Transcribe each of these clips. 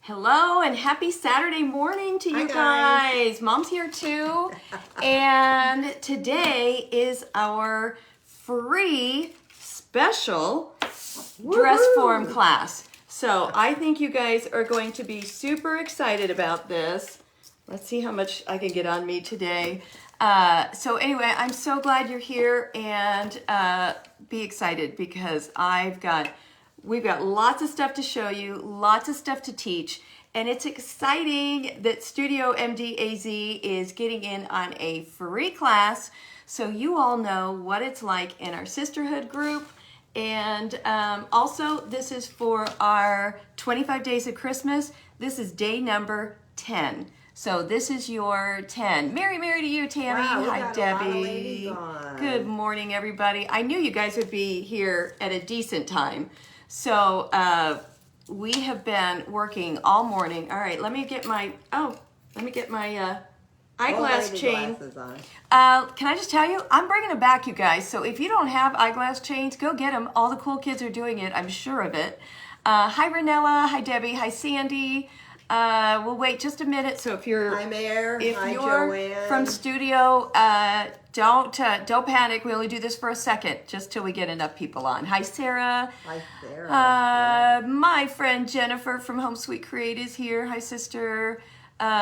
Hello and happy Saturday morning to you guys. Mom's here too. And today is our free special dress form class. So I think you guys are going to be super excited about this. Let's see how much I can get on me today. So anyway, I'm so glad you're here, and be excited because we've got lots of stuff to show you, lots of stuff to teach, and it's exciting that Studio MD-AZ is getting in on a free class so you all know what it's like in our sisterhood group. And also, this is for our 25 days of Christmas. This is day number 10. So this is your 10. Mary to you, Tammy. Wow, hi, Debbie. Good morning, everybody. I knew you guys would be here at a decent time. So we have been working all morning. All right, let me get my eyeglass chain. Can I just tell you, I'm bringing them back, you guys. So if you don't have eyeglass chains, go get them. All the cool kids are doing it. I'm sure of it. Hi, Renella. Hi, Debbie. Hi, Sandy. We'll wait just a minute. So if you're Joanne. from studio, don't panic. We only do this for a second, just till we get enough people on. Hi, Sarah. Hi, Sarah. My friend Jennifer from Home Sweet Create is here. Hi, sister.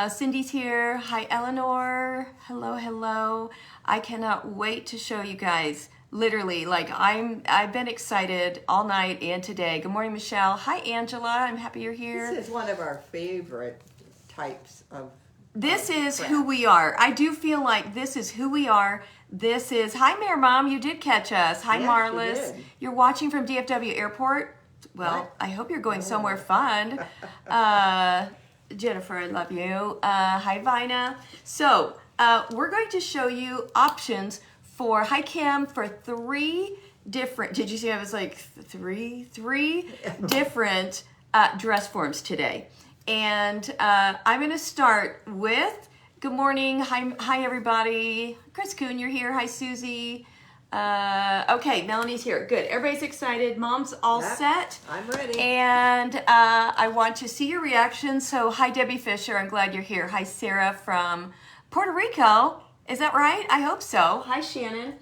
Cindy's here. Hi, Eleanor. Hello. I cannot wait to show you guys. Literally, I've been excited all night and today. Good morning, Michelle. Hi, Angela. I'm happy you're here. This is one of our favorite types of This is craft. who we are. I do feel like this is who we are. This is, hi, Mayor Mom. You did catch us. Hi, Yes, Marlis. you did. You're watching from DFW Airport. Well, What? I hope you're going somewhere fun. Jennifer, I love you. Hi, Vina. So we're going to show you options for, hi, Kim, for three different, did you see I was like three different dress forms today. And I'm going to start with, good morning. Hi, everybody. Chris Kuhn, you're here. Hi, Susie. Okay, Melanie's here. Good. Everybody's excited. Mom's all set. I'm ready. And I want to see your reaction. So, hi, Debbie Fisher. I'm glad you're here. Hi, Sarah from Puerto Rico. Is that right? I hope so. Hi, Shannon.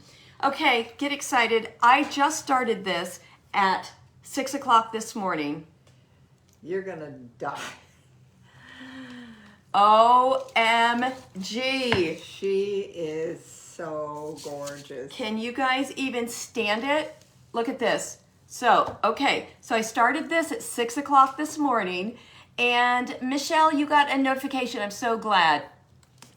Okay, get excited. I just started this at 6 o'clock this morning. You're going to die. OMG. She is so gorgeous. Can you guys even stand it? Look at this. So, okay. So I started this at 6 o'clock this morning. And Michelle, you got a notification. I'm so glad.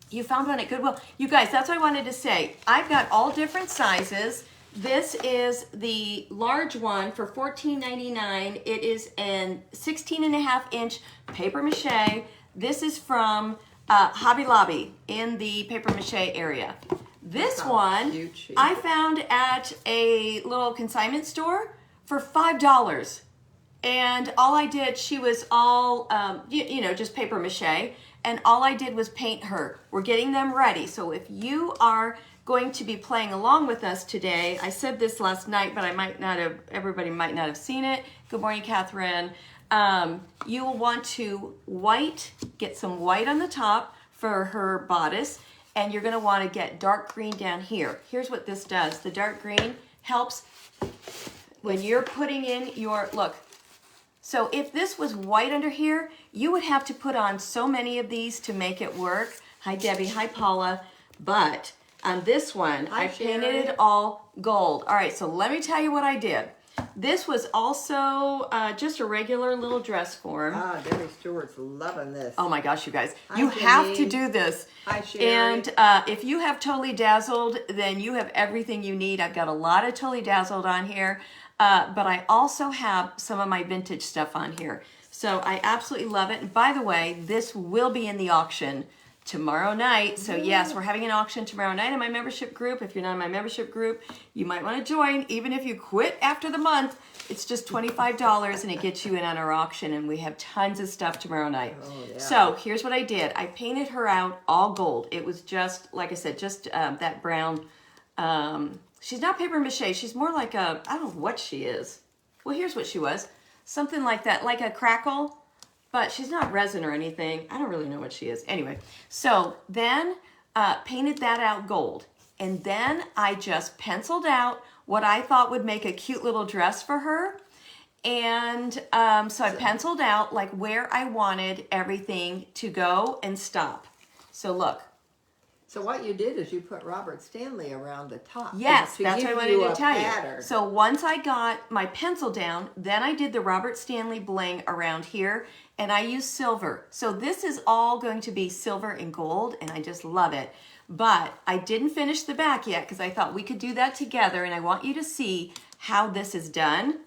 You found one at Goodwill. You guys, that's what I wanted to say. I've got all different sizes. This is the large one for $14.99. It is an 16.5-inch paper mache. This is from Hobby Lobby in the paper mache area. This one I found at a little consignment store for $5. And all I did, she was all, just paper mache. And all I did was paint her. We're getting them ready. So if you are going to be playing along with us today, I said this last night, but everybody might not have seen it. Good morning, Catherine. You will want to get some white on the top for her bodice, and you're gonna wanna get dark green down here. Here's what this does. The dark green helps when you're putting in your, look. So if this was white under here, you would have to put on so many of these to make it work. Hi, Debbie. Hi, Paula. But on this one, I painted it all gold. All right, so let me tell you what I did. This was also just a regular little dress form. Debbie Stewart's loving this. Oh my gosh, you guys. Hi, you Jenny. have to do this. Hi, Sherry. And if you have Totally Dazzled, then you have everything you need. I've got a lot of Totally Dazzled on here. But I also have some of my vintage stuff on here. So I absolutely love it. And by the way, this will be in the auction tomorrow night. So yes, we're having an auction tomorrow night in my membership group. If you're not in my membership group, you might want to join. Even if you quit after the month, it's just $25 and it gets you in on our auction. And we have tons of stuff tomorrow night. Oh, yeah. So here's what I did. I painted her out all gold. It was just, like I said, just that brown. She's not paper mache. She's more like I don't know what she is. Well, here's what she was. Something like that, like a crackle. but she's not resin or anything. I don't really know what she is. Anyway, so then painted that out gold. And then I just penciled out what I thought would make a cute little dress for her. And so I penciled out like where I wanted everything to go and stop. So look. So what you did is you put Robert Stanley around the top. Yes, to that's give what I wanted you to a tell pattern. you. So once I got my pencil down, then I did the Robert Stanley bling around here, and I used silver. So this is all going to be silver and gold, and I just love it. But I didn't finish the back yet because I thought we could do that together, and I want you to see how this is done.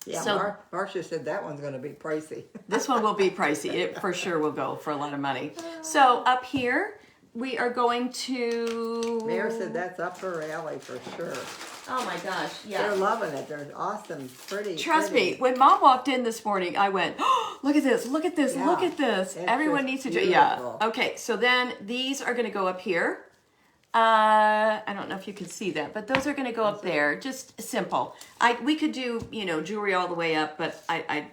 Yeah, So Marcia said that one's going to be pricey. this one will be pricey. It for sure will go for a lot of money. So up here, we are going to... Mayor said that's up her alley for sure. Oh my gosh, yeah. They're loving it. They're awesome, pretty. Trust pretty. me, when Mom walked in this morning, I went, oh, look at this, look at this, Yeah, look at this. it's Everyone just needs to do yeah. beautiful. Okay, so then these are going to go up here. I don't know if you can see that, but those are going to go up there. Just simple. We could do, jewelry all the way up, but I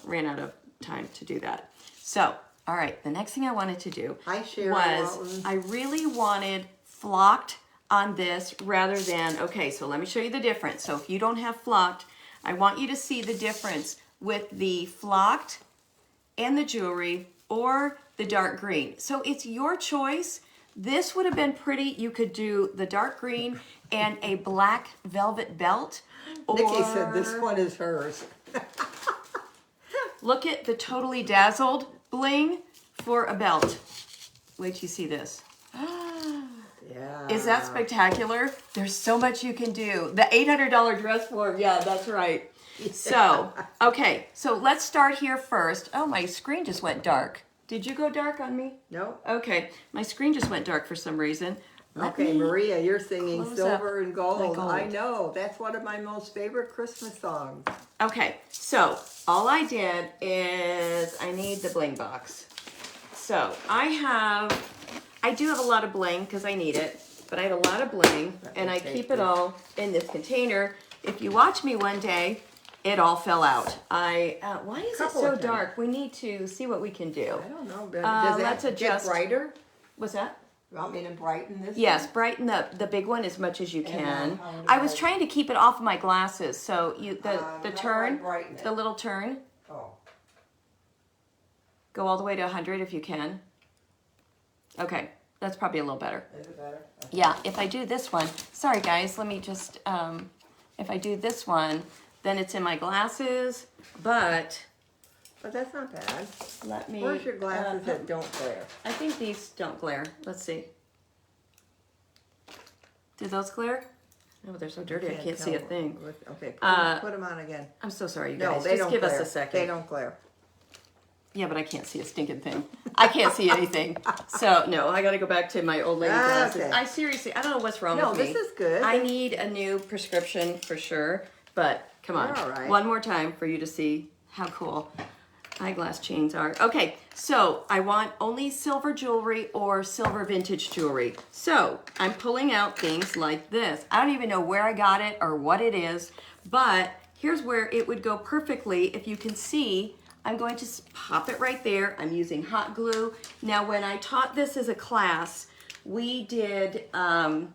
ran out of time to do that. So, all right, the next thing I wanted to do Hi, Sharon was Walton. I really wanted flocked on this rather than, okay, so let me show you the difference. So if you don't have flocked, I want you to see the difference with the flocked and the jewelry or the dark green. So it's your choice. This would have been pretty. You could do the dark green and a black velvet belt. Or Nikki said this one is hers. look at the Totally Dazzled bling for a belt. Wait till you see this. Yeah. Is that spectacular? There's so much you can do. The $800 dress form. Yeah, that's right. So, okay. So let's start here first. Oh, my screen just went dark. Did you go dark on me? No. Okay. My screen just went dark for some reason. Okay, Maria, you're singing close Silver up and gold. gold. I know. That's one of my most favorite Christmas songs. Okay. So all I did is I need the bling box. So I do have a lot of bling because I need it, but I have a lot of bling and I keep it all in this container. If you watch me one day, it all fell out. Why is it so dark? We need to see what we can do. I don't know. Does let's that get adjust. brighter? What's that? You want me to brighten this? Yes, brighten the big one as much as you can. how do I was I- trying to keep it off my glasses, so the how do I turn, brighten it? the little turn, Oh. go all the way to 100 if you can. Okay, that's probably a little better. Is it better? Yeah, if I do this one, sorry guys, let me just, if I do this one, then it's in my glasses, but But that's not bad. let me... Where's your glasses that don't glare? I think these don't glare. Let's see. Do those glare? Oh, they're so dirty, I can't see a tell. thing. Okay, put them on again. I'm so sorry, you No, guys. they Just don't give glare. us a second. They don't glare. Yeah, but I can't see a stinking thing. I can't see anything. So, no, I got to go back to my old lady glasses. Okay. I seriously, I don't know what's wrong No, with me. this is good. I need a new prescription for sure. But come on. You're all right. One more time for you to see how cool eyeglass chains are. Okay, so I want only silver jewelry or silver vintage jewelry. So I'm pulling out things like this. I don't even know where I got it or what it is, but here's where it would go perfectly. If you can see, I'm going to pop it right there. I'm using hot glue. Now, when I taught this as a class, we did all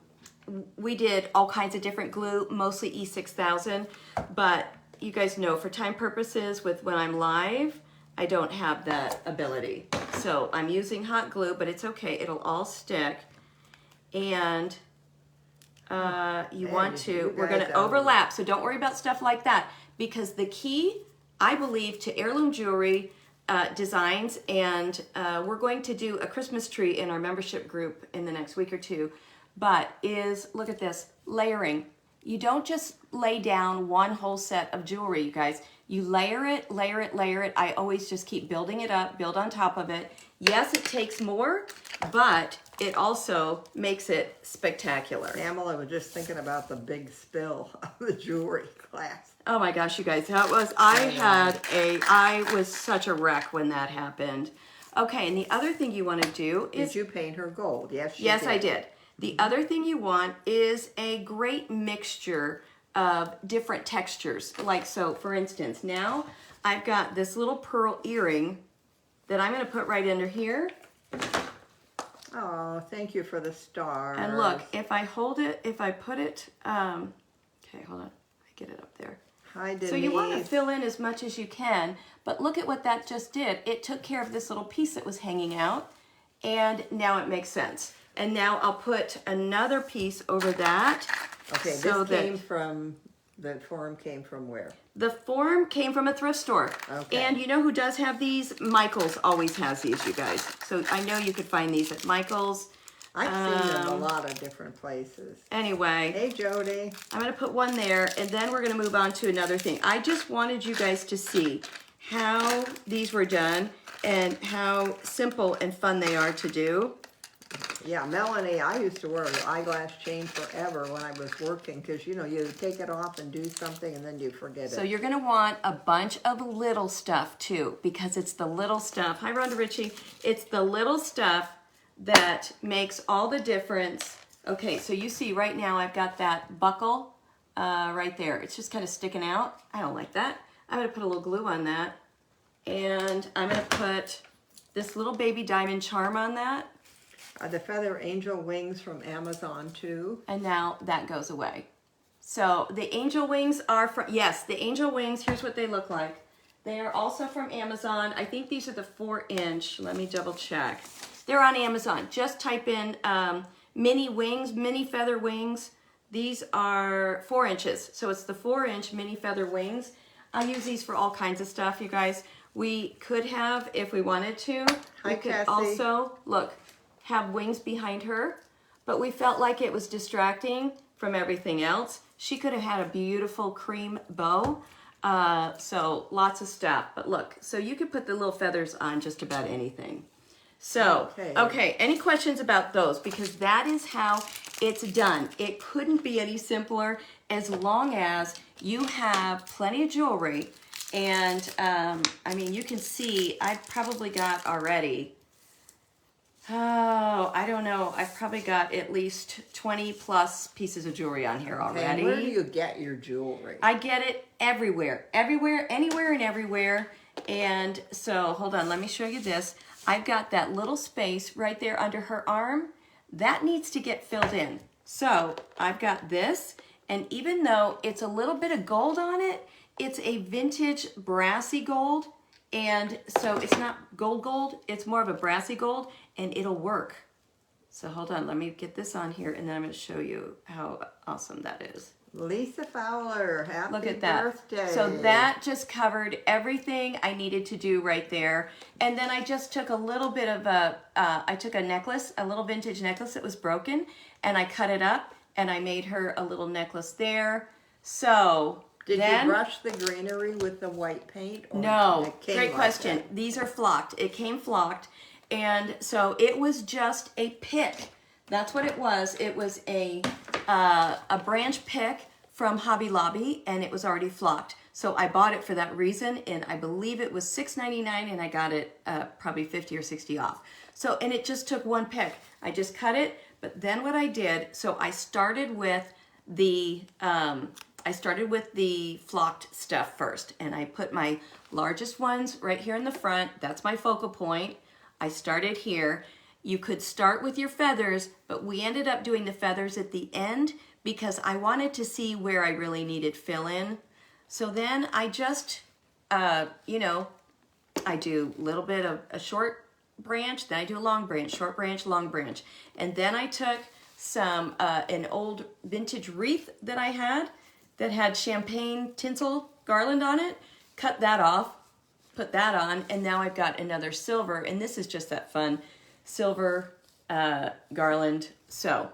kinds of different glue, mostly E6000, but you guys know for time purposes with when I'm live, I don't have that ability. So I'm using hot glue, but it's okay. It'll all stick. And we're going to overlap. So don't worry about stuff like that, because the key, I believe, to heirloom jewelry designs, and we're going to do a Christmas tree in our membership group in the next week or two, but look at this, layering. You don't just lay down one whole set of jewelry, you guys. You layer it, layer it, layer it. I always just keep building it up, build on top of it. Yes, it takes more, but it also makes it spectacular. Pamela was just thinking about the big spill of the jewelry class. Oh my gosh, you guys, I was such a wreck when that happened. Okay, and the other thing you want to do is... Did you paint her gold? Yes, she Yes, did. I did. The other thing you want is a great mixture of different textures. Like, so for instance, now I've got this little pearl earring that I'm going to put right under here. Oh, thank you for the stars. And look, if I hold it, if I put it, okay, hold on, I get it up there. Hi, Denise. So you want to fill in as much as you can, but look at what that just did. It took care of this little piece that was hanging out, and now it makes sense. And now I'll put another piece over that. Okay, so this came from, the form came from where? The form came from a thrift store. Okay. And you know who does have these? Michael's always has these, you guys. So I know you could find these at Michael's. I've seen them a lot of different places. Anyway. Hey, Jody. I'm going to put one there, and then we're going to move on to another thing. I just wanted you guys to see how these were done and how simple and fun they are to do. Yeah, Melanie, I used to wear an eyeglass chain forever when I was working because, you know, you take it off and do something and then you forget it. So you're going to want a bunch of little stuff too, because it's the little stuff. Hi, Rhonda Ritchie. It's the little stuff that makes all the difference. Okay, so you see right now I've got that buckle right there. It's just kind of sticking out. I don't like that. I'm going to put a little glue on that. And I'm going to put this little baby diamond charm on that. The feather angel wings from Amazon too. And now that goes away. So the angel wings are from, yes, the angel wings, here's what they look like. They are also from Amazon. I think these are the 4-inch. Let me double check. They're on Amazon. Just type in mini wings, mini feather wings. These are 4 inches. So it's the 4-inch mini feather wings. I use these for all kinds of stuff, you guys. We could have, if we wanted to, Hi, we could Cassie. also, look, have wings behind her, but we felt like it was distracting from everything else. She could have had a beautiful cream bow, so lots of stuff. But look, so you could put the little feathers on just about anything. So, okay, any questions about those? Because that is how it's done. It couldn't be any simpler as long as you have plenty of jewelry. And, I mean, you can see I've probably got already, oh, I don't know. I've probably got at least 20 plus pieces of jewelry on here already. And where do you get your jewelry? I get it everywhere. Everywhere, anywhere and everywhere. And so, hold on, let me show you this. I've got that little space right there under her arm. That needs to get filled in. So, I've got this. And even though it's a little bit of gold on it, it's a vintage brassy gold. And so it's not gold, it's more of a brassy gold, and it'll work. So hold on, let me get this on here, and then I'm going to show you how awesome that is. Lisa Fowler, happy Look at that. birthday. So that just covered everything I needed to do right there. And then I just took a little bit of I took a necklace, a little vintage necklace that was broken, and I cut it up, and I made her a little necklace there. So Did then, you brush the greenery with the white paint? Or no, it came great like question. that? These are flocked. It came flocked. And so it was just a pick. That's what it was. It was a branch pick from Hobby Lobby, and it was already flocked. So I bought it for that reason, and I believe it was $6.99, and I got it probably 50 or 60 off. So, and it just took one pick. I just cut it, but then what I did, so I started with the flocked stuff first, and I put my largest ones right here in the front. That's my focal point. I started here. You could start with your feathers, but we ended up doing the feathers at the end because I wanted to see where I really needed fill in. So then I just, you know, I do a little bit of a short branch, then I do a long branch, short branch, long branch. And then I took some, an old vintage wreath that I had that had champagne tinsel garland on it, cut that off, put that on, and now I've got another silver, and this is just that fun silver garland. So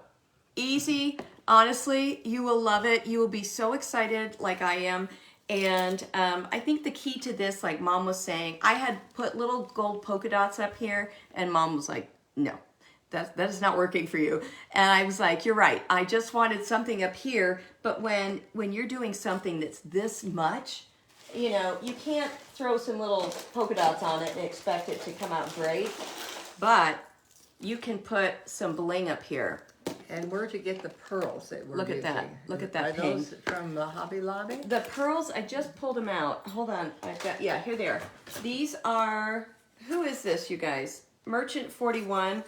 easy. Honestly, you will love it. You will be so excited like I am. And I think the key to this, like Mom was saying, I had put little gold polka dots up here, and Mom was like, no, that is not working for you. And I was like, you're right. I just wanted something up here. But when you're doing something that's this much, you know, you can't throw some little polka dots on it and expect it to come out great. But you can put some bling up here. And where'd you get the pearls that we're Look at using? that. Look at that Are ping. those from Hobby Lobby? The pearls, I just pulled them out. Hold on. I've got, yeah, here they are. These are, who is this, you guys? Merchant 41.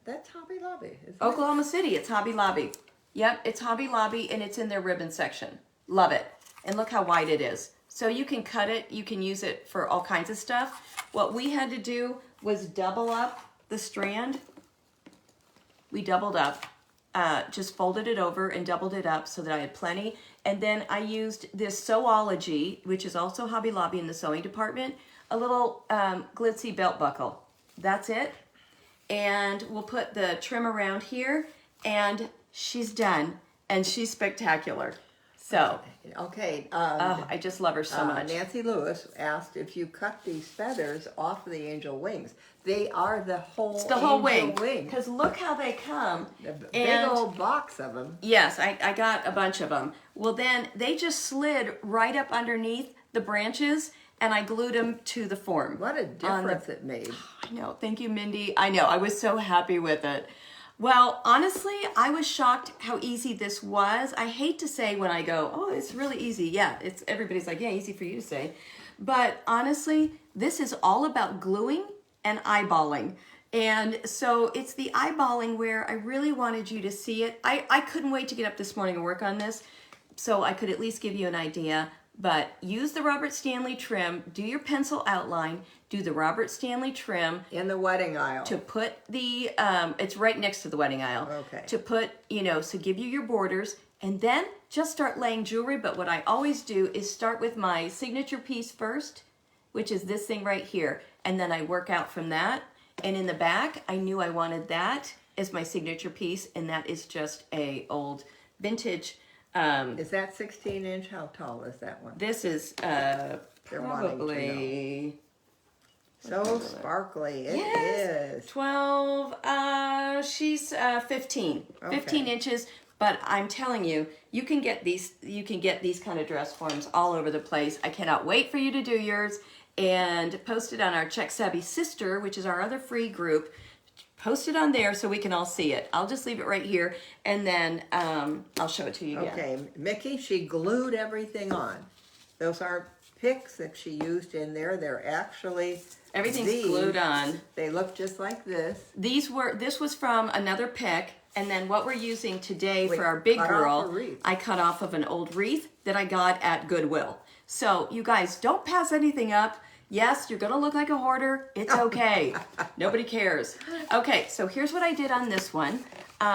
That's Hobby Lobby, isn't it? Oklahoma City. It's Hobby Lobby. Yep, it's Hobby Lobby, and it's in their ribbon section. Love it. And look how wide it is. So you can cut it. You can use it for all kinds of stuff. What we had to do was double up the strand. We doubled up. Just folded it over and doubled it up so that I had plenty. And then I used this Sewology, which is also Hobby Lobby in the sewing department, a little glitzy belt buckle. That's it. And we'll put the trim around here, and she's done, and she's spectacular. So, Okay. oh, I just love her so much. Nancy Lewis asked if you cut these feathers off of the angel wings. They are the whole It's the whole angel wing. Because look how they come. A big old box of them. Yes, I got a bunch of them. Well, then they just slid right up underneath the branches, and I glued them to the form. What a difference it made. I know. Thank you, Mindy. I know. I was so happy with it. Well, honestly, I was shocked how easy this was. I hate to say when I go, oh, it's really easy. Yeah, it's everybody's like, yeah, easy for you to say. But honestly, this is all about gluing and eyeballing. And so it's the eyeballing where I really wanted you to see it. I couldn't wait to get up this morning and work on this so I could at least give you an idea. But use the Robert Stanley trim, do your pencil outline, do the Robert Stanley trim. In the wedding aisle. To put the, it's right next to the wedding aisle. Okay. To put, so give you your borders, and then just start laying jewelry. But what I always do is start with my signature piece first, which is this thing right here. And then I work out from that. And in the back, I knew I wanted that as my signature piece, and that is just a old vintage. Is that 16-inch? How tall is that one? This is probably so sparkly. It is. 12. She's 15. Okay. 15 inches. But I'm telling you, you can get these. You can get these kind of dress forms all over the place. I cannot wait for you to do yours and post it on our Check Savvy Sister, which is our other free group. Post it on there so we can all see it. I'll just leave it right here, and then I'll show it to you again. Okay, Mickey, she glued everything on. Those aren't picks that she used in there. They're actually Everything's glued on. They look just like this. This was from another pick, and then what we're using today for our big cut girl, off a wreath. I cut off of an old wreath that I got at Goodwill. So you guys, don't pass anything up. Yes, you're gonna look like a hoarder. It's okay. Nobody cares. Okay, so here's what I did on this one.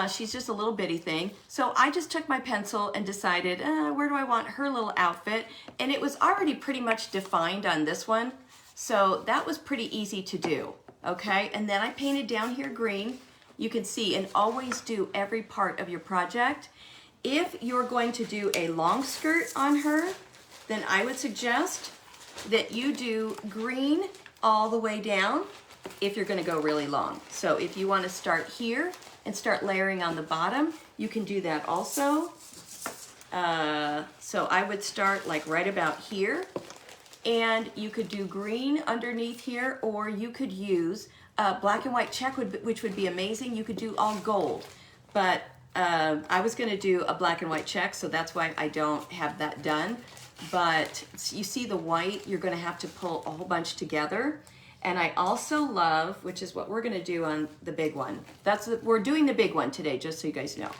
She's just a little bitty thing. So I just took my pencil and decided, where do I want her little outfit? And it was already pretty much defined on this one. So that was pretty easy to do, okay? And then I painted down here green. You can see, and always do every part of your project. If you're going to do a long skirt on her, then I would suggest that you do green all the way down if you're going to go really long. So if you want to start here and start layering on the bottom, you can do that also. So I would start like right about here, and you could do green underneath here, or you could use black and white check, which would be amazing. You could do all gold, but I was going to do a black and white check, so that's why I don't have that done. But you see the white, you're going to have to pull a whole bunch together. And I also love, which is what we're going to do on the big one. We're doing the big one today, just so you guys know.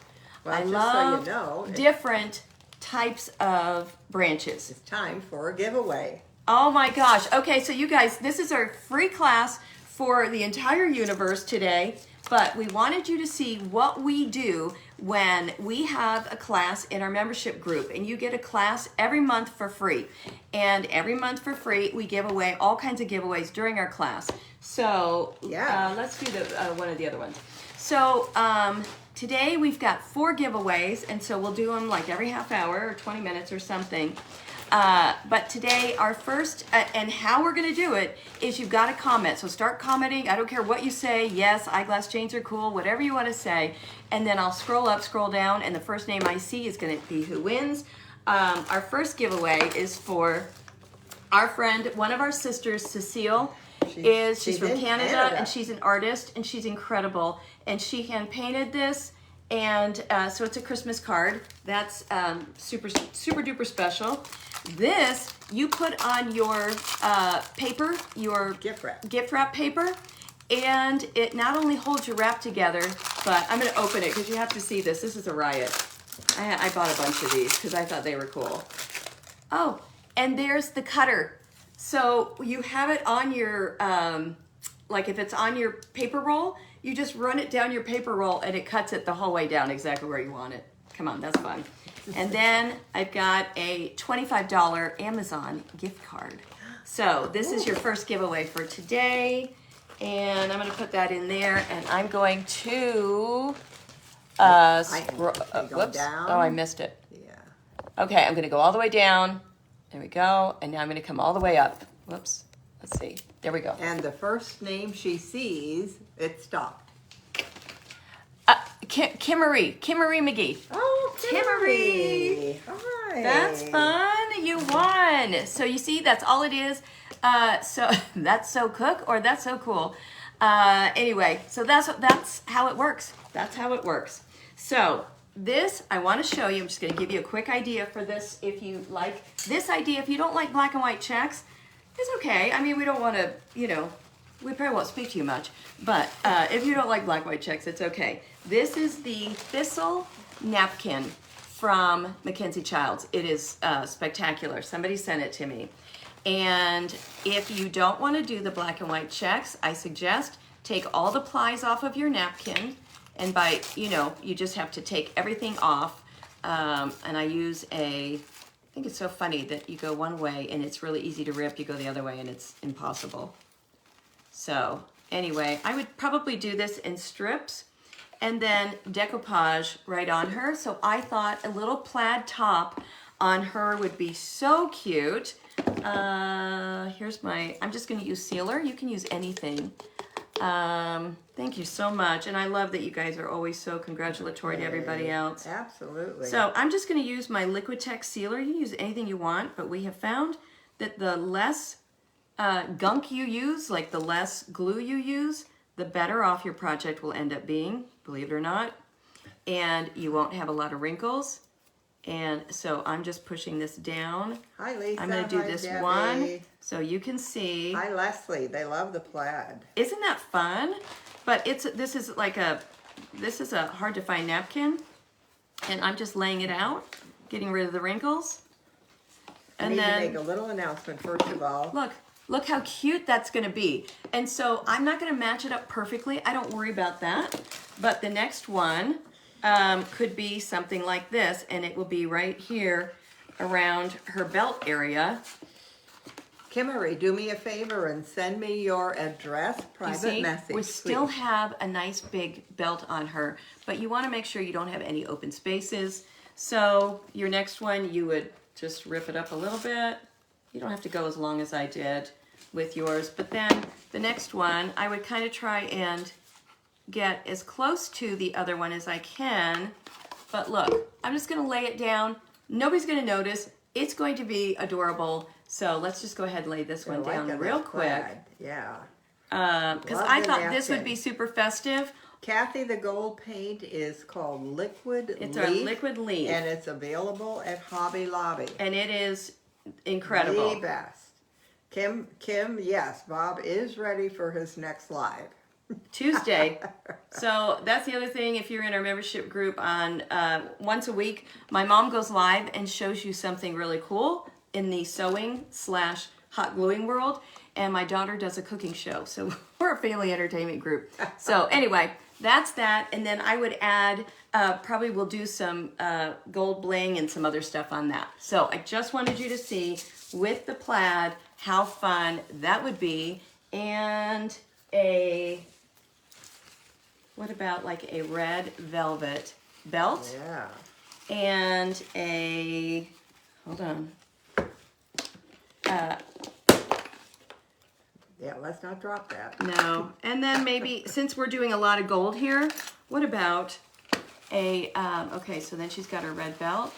Well, I just love so you know, different types of branches. It's time for a giveaway. Oh my gosh. Okay, so you guys, this is our free class for the entire universe today. But we wanted you to see what we do when we have a class in our membership group, and you get a class every month for free. And every month for free, we give away all kinds of giveaways during our class. So yeah, let's do one of the other ones. So today we've got 4 giveaways, and so we'll do them like every half hour or 20 minutes or something. But today our first, and how we're going to do it is you've got to comment. So start commenting. I don't care what you say. Yes, eyeglass chains are cool, whatever you want to say. And then I'll scroll up, scroll down, and the first name I see is going to be who wins. Our first giveaway is for our friend, one of our sisters, Cecile. She's from Canada, and she's an artist, and she's incredible. And she hand painted this, And so it's a Christmas card. That's super duper special. This you put on your paper, your gift wrap paper, and it not only holds your wrap together, but I'm going to open it because you have to see this. This is a riot. I bought a bunch of these because I thought they were cool. Oh, and there's the cutter. So you have it on your, like if it's on your paper roll, you just run it down your paper roll and it cuts it the whole way down exactly where you want it. Come on, that's fun. And then I've got a $25 Amazon gift card. So this is your first giveaway for today. And I'm going to put that in there, and I'm going to whoops. Down. Oh, I missed it. Yeah. Okay, I'm going to go all the way down. There we go. And now I'm going to come all the way up. Whoops. Let's see. There we go. And the first name she sees, it stopped. Kimmery McGee. Oh, Kimmery. Hi. That's fun. You won. So you see, that's all it is. So that's so cook or that's so cool. Anyway, so that's how it works. That's how it works. So this I want to show you. I'm just going to give you a quick idea for this. If you like this idea, if you don't like black and white checks, it's okay. I mean, we don't want to, you know, we probably won't speak to you much. But if you don't like black and white checks, it's okay. This is the Thistle napkin from Mackenzie Childs. It is spectacular. Somebody sent it to me. And if you don't want to do the black and white checks, I suggest take all the plies off of your napkin. And by, you know, you just have to take everything off. And I use I think it's so funny that you go one way and it's really easy to rip. You go the other way and it's impossible. So anyway, I would probably do this in strips and then decoupage right on her. So I thought a little plaid top on her would be so cute. Here's I'm just going to use sealer. You can use anything. Thank you so much. And I love that you guys are always so congratulatory to everybody else. Absolutely. So I'm just going to use my Liquitex sealer. You can use anything you want, but we have found that the less gunk you use, like the less glue you use, the better off your project will end up being, believe it or not. And you won't have a lot of wrinkles. And so I'm just pushing this down. Hi, Lisa. I'm going to do this Debbie. one so you can see. Hi, Leslie. They love the plaid. Isn't that fun? But this is a hard to find napkin, and I'm just laying it out, getting rid of the wrinkles. I need to make a little announcement first of all. Look how cute that's going to be. And so I'm not going to match it up perfectly. I don't worry about that. But the next one could be something like this, and it will be right here around her belt area. Kimmery, do me a favor and send me your address, private message. We still have a nice big belt on her, but you want to make sure you don't have any open spaces. So your next one, you would just rip it up a little bit. You don't have to go as long as I did with yours, but then the next one, I would kind of try and get as close to the other one as I can. But look, I'm just going to lay it down. Nobody's going to notice. It's going to be adorable. So let's just go ahead and lay this one down real quick. Yeah. Because I thought this would be super festive. Kathy, the gold paint is called Liquid Leaf. It's our Liquid Leaf. And it's available at Hobby Lobby. And it is incredible. The best. Kim, yes, Bob is ready for his next live. Tuesday. So that's the other thing. If you're in our membership group on once a week, my mom goes live and shows you something really cool in the sewing / hot gluing world. And my daughter does a cooking show. So we're a family entertainment group. So anyway, that's that. And then I would add, probably we'll do some gold bling and some other stuff on that. So I just wanted you to see with the plaid how fun that would be. And what about like a red velvet belt? Yeah. And hold on. Yeah, let's not drop that. No. And then maybe, since we're doing a lot of gold here, what about okay, so then she's got her red belt.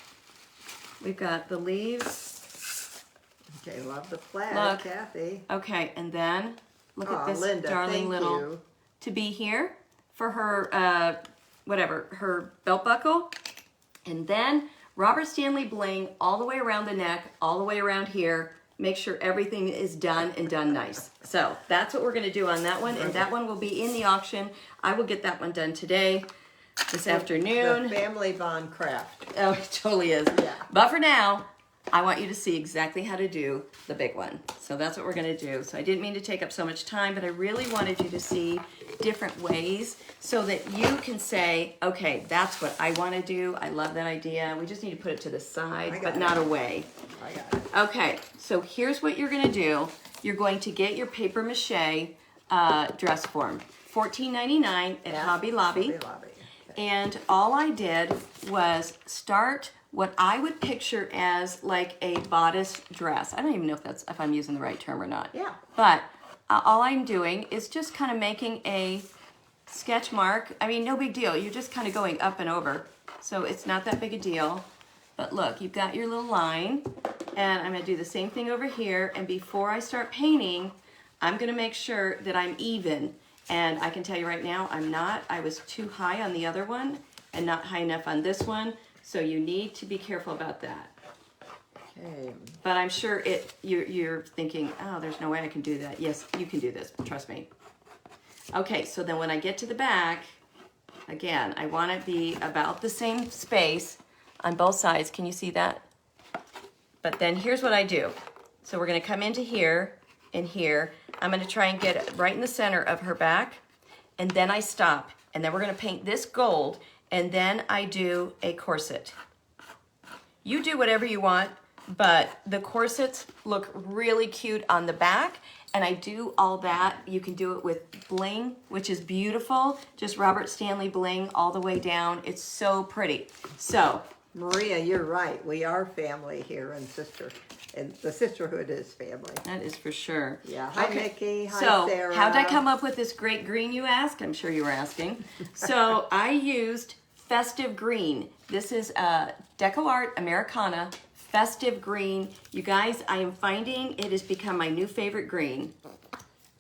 We've got the leaves. Okay, love the plaid, Look. Kathy. Okay, and then look at this Linda, darling thank little you. to be here for her whatever, her belt buckle. And then Robert Stanley bling all the way around the neck, all the way around here. Make sure everything is done and done nice. So that's what we're gonna do on that one, and that one will be in the auction. I will get that one done today, this afternoon. The family bond craft. Oh, it totally is. Yeah. But for now, I want you to see exactly how to do the big one. So that's what we're gonna do. So I didn't mean to take up so much time, but I really wanted you to see different ways so that you can say, okay, that's what I wanna do. I love that idea. We just need to put it to the side, but not away. I got it. Okay, so here's what you're gonna do. You're going to get your paper mache dress form. $14.99 at Hobby Lobby. Hobby Lobby. Okay. And all I did was start what I would picture as like a bodice dress. I don't even know if I'm using the right term or not. Yeah. But all I'm doing is just kind of making a sketch mark. I mean, no big deal. You're just kind of going up and over. So it's not that big a deal. But look, you've got your little line. And I'm going to do the same thing over here. And before I start painting, I'm going to make sure that I'm even. And I can tell you right now, I'm not. I was too high on the other one and not high enough on this one. So you need to be careful about that. Okay. But I'm sure you're thinking, oh, there's no way I can do that. Yes, you can do this. Trust me. Okay, so then when I get to the back, again, I want it to be about the same space on both sides. Can you see that? But then here's what I do. So we're going to come into here and here. I'm going to try and get it right in the center of her back. And then I stop. And then we're going to paint this gold. And then I do a corset. You do whatever you want, but the corsets look really cute on the back. And I do all that. You can do it with bling, which is beautiful. Just Robert Stanley bling all the way down. It's so pretty. So Maria, you're right. We are family here and sister. And the sisterhood is family. that is for sure. Yeah. Hi, Mickey. Hi, So, Sarah. how did I come up with this great green, you ask? I'm sure you were asking. So, I used Festive Green. This is Deco Art Americana Festive Green. You guys, I am finding it has become my new favorite green.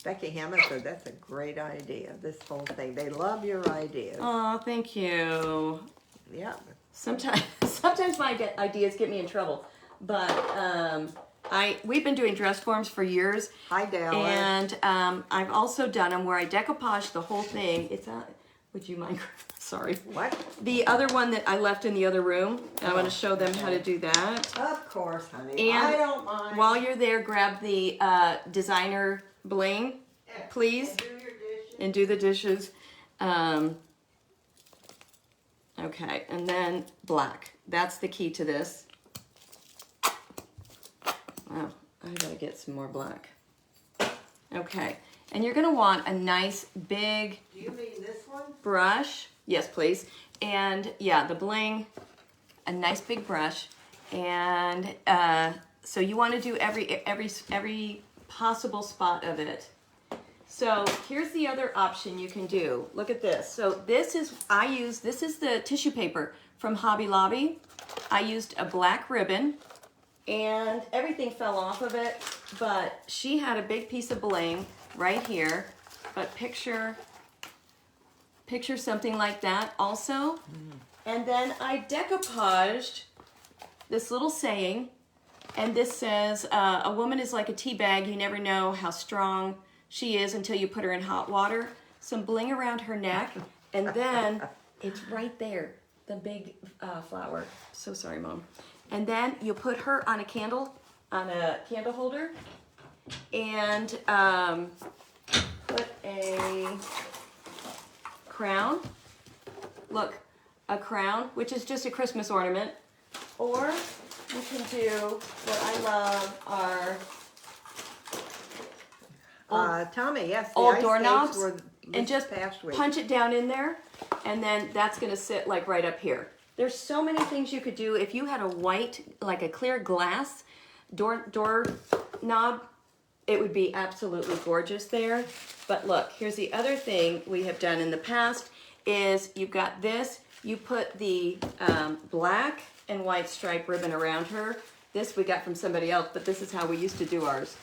Becky Hammond said that's a great idea, this whole thing. They love your ideas. Oh, thank you. Yeah. Sometimes my ideas get me in trouble. But we've been doing dress forms for years. Hi, Dallas. And I've also done them where I decoupage the whole thing. It's not, would you mind? Sorry. What? The other one that I left in the other room. I want to show them how to do that. Of course, honey. And I don't mind. while you're there, grab the designer bling, please. And do your dishes. And do the dishes. Okay, and then black. That's the key to this. Wow, I gotta get some more black. Okay, and you're gonna want a nice big Do you mean this one? brush. Yes, please. And yeah, the bling, a nice big brush. And so you want to do every possible spot of it. So here's the other option you can do. Look at this. So this is the tissue paper from Hobby Lobby. I used a black ribbon and everything fell off of it, but she had a big piece of bling right here. But picture something like that also. And then I decoupaged this little saying, and this says, a woman is like a tea bag. You never know how strong she is until you put her in hot water. Some bling around her neck, and then it's right there, the big flower. So sorry, Mom. And then you put her on a candle holder, and put a crown. Look, a crown, which is just a Christmas ornament. Or you can do what I love are Tommy, yes, the old ice doorknobs, skates were and this just past week. punch it down in there, and then that's gonna sit like right up here. There's so many things you could do. If you had a white, like a clear glass door knob, it would be absolutely gorgeous there. But look, here's the other thing we have done in the past is you've got this, you put the black and white stripe ribbon around her. This we got from somebody else, but this is how we used to do ours.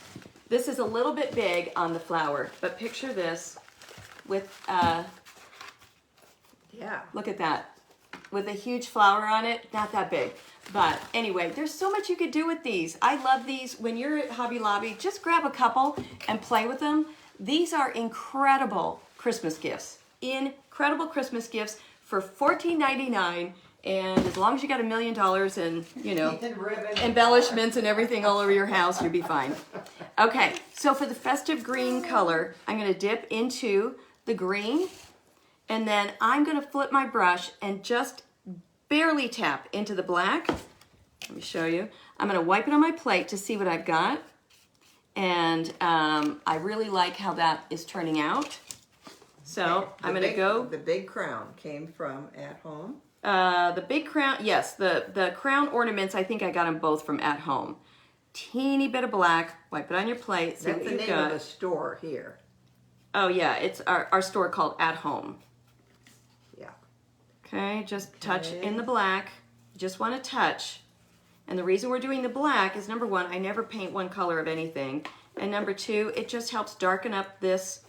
This is a little bit big on the flower, but picture this with, Yeah. Look at that. With a huge flower on it, not that big. But anyway, there's so much you could do with these. I love these. When you're at Hobby Lobby, just grab a couple and play with them. These are incredible Christmas gifts. Incredible Christmas gifts for $14.99. And as long as you got $1 million and, you know, embellishments and everything all over your house, you'll be fine. Okay, so for the festive green color, I'm going to dip into the green. And then I'm going to flip my brush and just barely tap into the black. Let me show you. I'm going to wipe it on my plate to see what I've got. And I really like how that is turning out. So I'm going to go. The big crown came from At Home. The big crown, yes, the crown ornaments, I think I got them both from At Home. Teeny bit of black, wipe it on your plate, see That's what you've got. the name of the store here. Oh yeah, it's our store called At Home. Yeah. Okay, just touch in the black. Just want to touch. And the reason we're doing the black is, number one, I never paint one color of anything. And number two, it just helps darken up this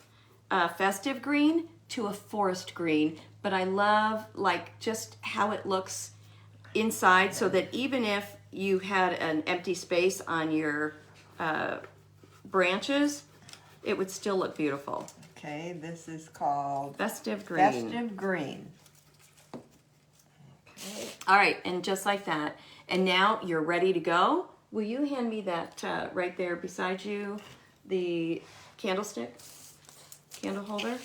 festive green to a forest green. But I love like just how it looks inside, so that even if you had an empty space on your branches, it would still look beautiful. Okay, this is called Festive Green. Festive Green. Okay. All right, and just like that. And now you're ready to go. Will you hand me that right there beside you, the candlestick, candle holder?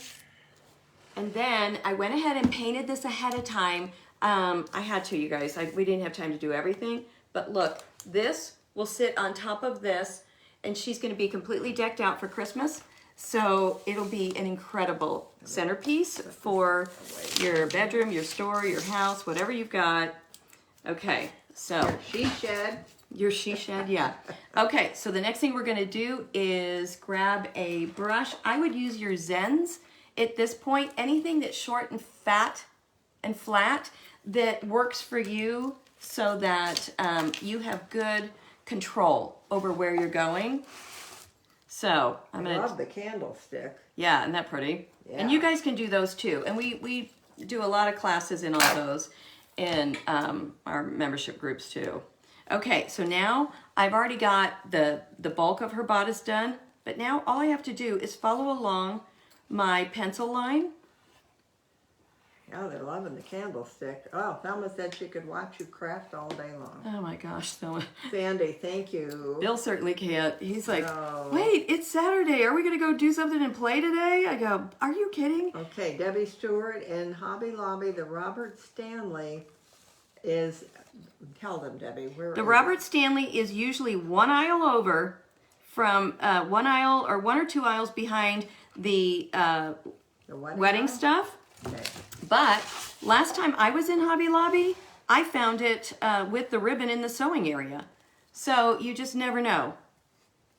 And then I went ahead and painted this ahead of time. I had to, you guys. We didn't have time to do everything. But look, this will sit on top of this, and she's going to be completely decked out for Christmas. So it'll be an incredible centerpiece for your bedroom, your store, your house, whatever you've got. Okay, so. She shed. Your she shed, yeah. Okay, so the next thing we're going to do is grab a brush. I would use your Zens at this point. Anything that's short and fat and flat that works for you, so that you have good control over where you're going. So I'm gonna love the candlestick. Yeah, isn't that pretty? Yeah. And you guys can do those too. And we do a lot of classes in all those in our membership groups too. Okay, so now I've already got the bulk of her bodice done, but now all I have to do is follow along my pencil line. Yeah, they're loving the candlestick. Oh, Thelma said she could watch you craft all day long. Oh my gosh, Thelma. Sandy, thank you. Bill certainly can't. He's like, No. wait, it's Saturday. Are we going to go do something and play today? I go, are you kidding? Okay, Debbie Stewart in Hobby Lobby. The Robert Stanley is, tell them, Debbie. Where The is Robert Stanley is usually one aisle over from one aisle or one or two aisles behind the wedding aisle? stuff. Okay. But last time I was in Hobby Lobby, I found it with the ribbon in the sewing area. So you just never know.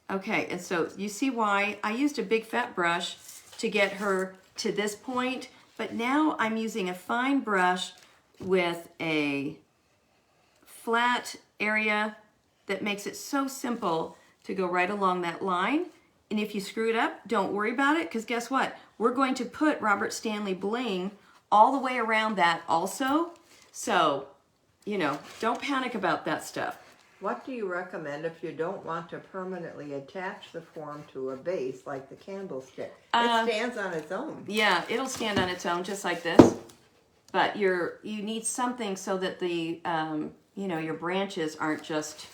Okay, and so you see why I used a big fat brush to get her to this point, but now I'm using a fine brush with a flat area that makes it so simple to go right along that line. And if you screw it up, don't worry about it, because guess what? We're going to put Robert Stanley Bling all the way around that also. So, you know, don't panic about that stuff. What do you recommend if you don't want to permanently attach the form to a base like the candlestick? It stands on its own. Yeah, it'll stand on its own just like this. But you need something so that the you know, your branches aren't just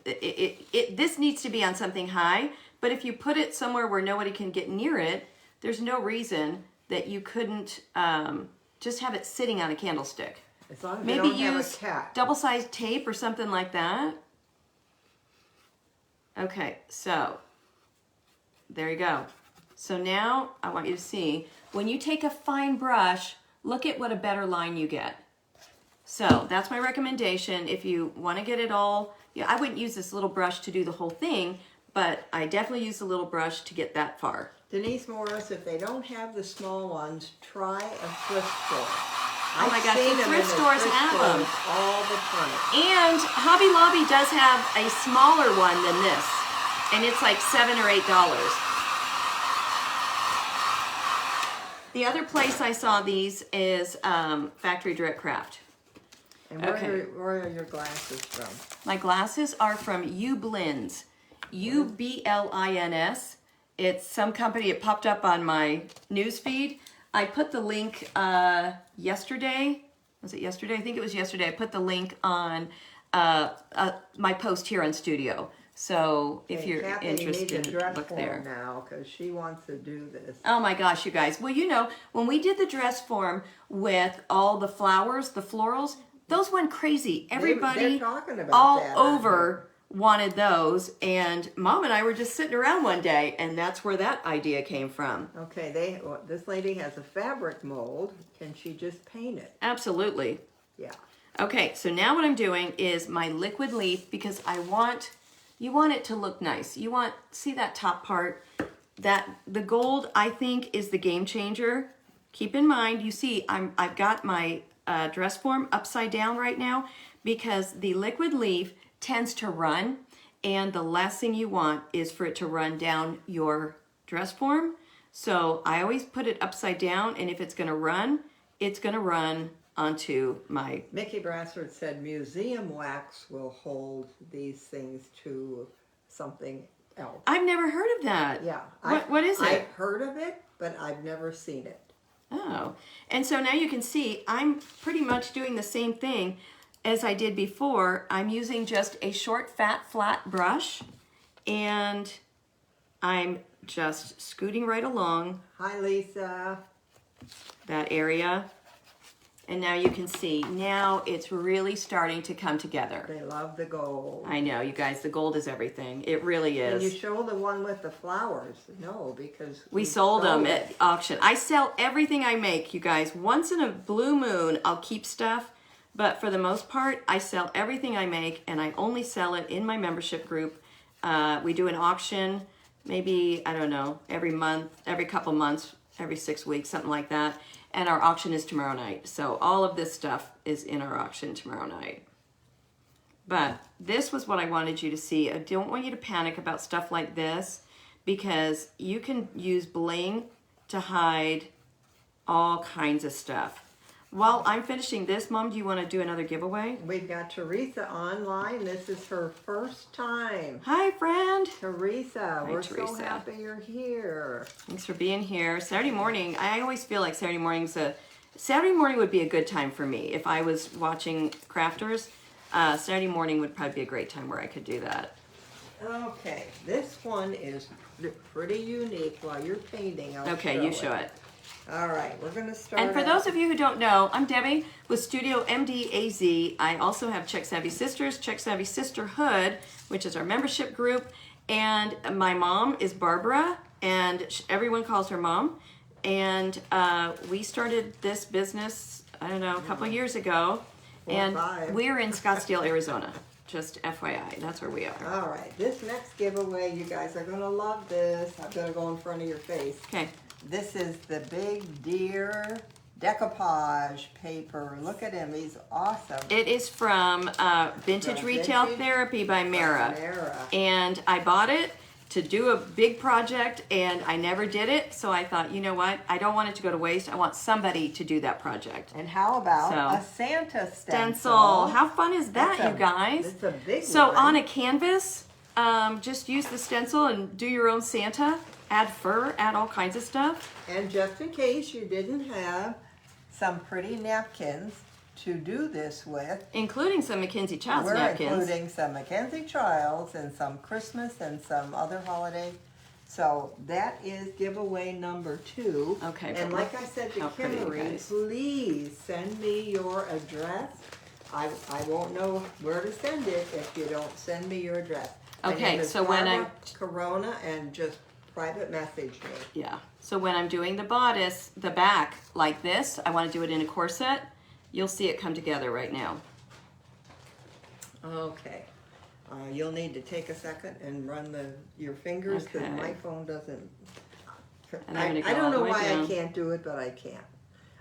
this needs to be on something high, but if you put it somewhere where nobody can get near it, there's no reason that you couldn't just have it sitting on a candlestick. As long as Maybe you don't have use a cat. double-sized tape or something like that. Okay, so there you go. So now I want you to see, when you take a fine brush, look at what a better line you get. So that's my recommendation. If you want to get it all, yeah, I wouldn't use this little brush to do the whole thing, but I definitely use a little brush to get that far. Denise Morris, if they don't have the small ones, try a thrift store. Oh my gosh, seen the them in thrift stores have them all the time. And Hobby Lobby does have a smaller one than this, and it's like $7 or $8. The other place I saw these is Factory Direct Craft. And where are your glasses from? My glasses are from Ublins, Ublins. It's some company. It popped up on my news feed. I put the link yesterday. Was it yesterday? I think it was yesterday. I put the link on my post here on Studio. So if you're Kathy interested, needs a dress look form there. now because she wants to do this. Oh my gosh, you guys. Well, you know, when we did the dress form with all the flowers, the florals, those went crazy. Everybody They're talking about all that over wanted those. And Mom and I were just sitting around one day, and that's where that idea came from. Okay, this lady has a fabric mold. Can she just paint it? Absolutely. Yeah. Okay, so now what I'm doing is my liquid leaf, because you want it to look nice. You want, see that top part? The gold, I think, is the game changer. Keep in mind, you see, I've got my dress form upside down right now because the liquid leaf tends to run, and the last thing you want is for it to run down your dress form. So I always put it upside down, and if it's gonna run, it's gonna run onto my... Mickey Brassard said museum wax will hold these things to something else. I've never heard of that. Yeah. What is it? I've heard of it, but I've never seen it. Oh, and so now you can see I'm pretty much doing the same thing as I did before. I'm using just a short, fat, flat brush, and I'm just scooting right along Hi, Lisa. that area. And now you can see, now it's really starting to come together. They love the gold. I know, you guys, the gold is everything. It really And you is. show the one with the flowers. No, because We sold them at auction. I sell everything I make, you guys. Once in a blue moon, I'll keep stuff. But for the most part, I sell everything I make, and I only sell it in my membership group. We do an auction, maybe, I don't know, every month, every couple months, every 6 weeks, something like that. And our auction is tomorrow night. So all of this stuff is in our auction tomorrow night. But this was what I wanted you to see. I don't want you to panic about stuff like this, because you can use bling to hide all kinds of stuff. While I'm finishing this, Mom, do you want to do another giveaway? We've got Teresa online. This is her first time. Hi, friend. Teresa, we're so Teresa. happy you're here. Thanks for being here. Saturday morning, I always feel like Saturday morning would be a good time for me. If I was watching crafters, Saturday morning would probably be a great time where I could do that. Okay, this one is pretty unique. While you're painting, I'll Okay, you show it. All right, we're going to start. And for those of you who don't know, I'm Debbie with Studio MDAZ. I also have Check Savvy Sisters, Check Savvy Sisterhood, which is our membership group. And my mom is Barbara, and everyone calls her Mom. And we started this business, I don't know, a couple of years ago. And we're in Scottsdale, Arizona. Just FYI, that's where we are. All right, this next giveaway, you guys are going to love this. I'm going to go in front of your face. Okay. This is the Big Deer decoupage paper. Look at him, he's awesome. It is from Vintage From Retail Vintage Therapy by Mara. And I bought it to do a big project, and I never did it. So I thought, you know what? I don't want it to go to waste. I want somebody to do that project. And how about a Santa stencil? How fun is that, you guys? It's a big So one. on a canvas, just use the stencil and do your own Santa. Add fur, add all kinds of stuff. And just in case you didn't have some pretty napkins to do this with, Including some Mackenzie Childs we're napkins. including some Mackenzie Childs and some Christmas and some other holiday. So that is giveaway number 2. Okay. And like I said to How pretty, you Kimmery, guys. please send me your address. I won't know where to send it if you don't send me your address. My Okay, name is so when Barbara Corona, and just private message me. Yeah. So when I'm doing the bodice, the back like this, I want to do it in a corset. You'll see it come together right now. Okay. You'll need to take a second and run your fingers because Okay. my phone doesn't. And I'm gonna go I don't all know the way why down. I can't do it, but I can.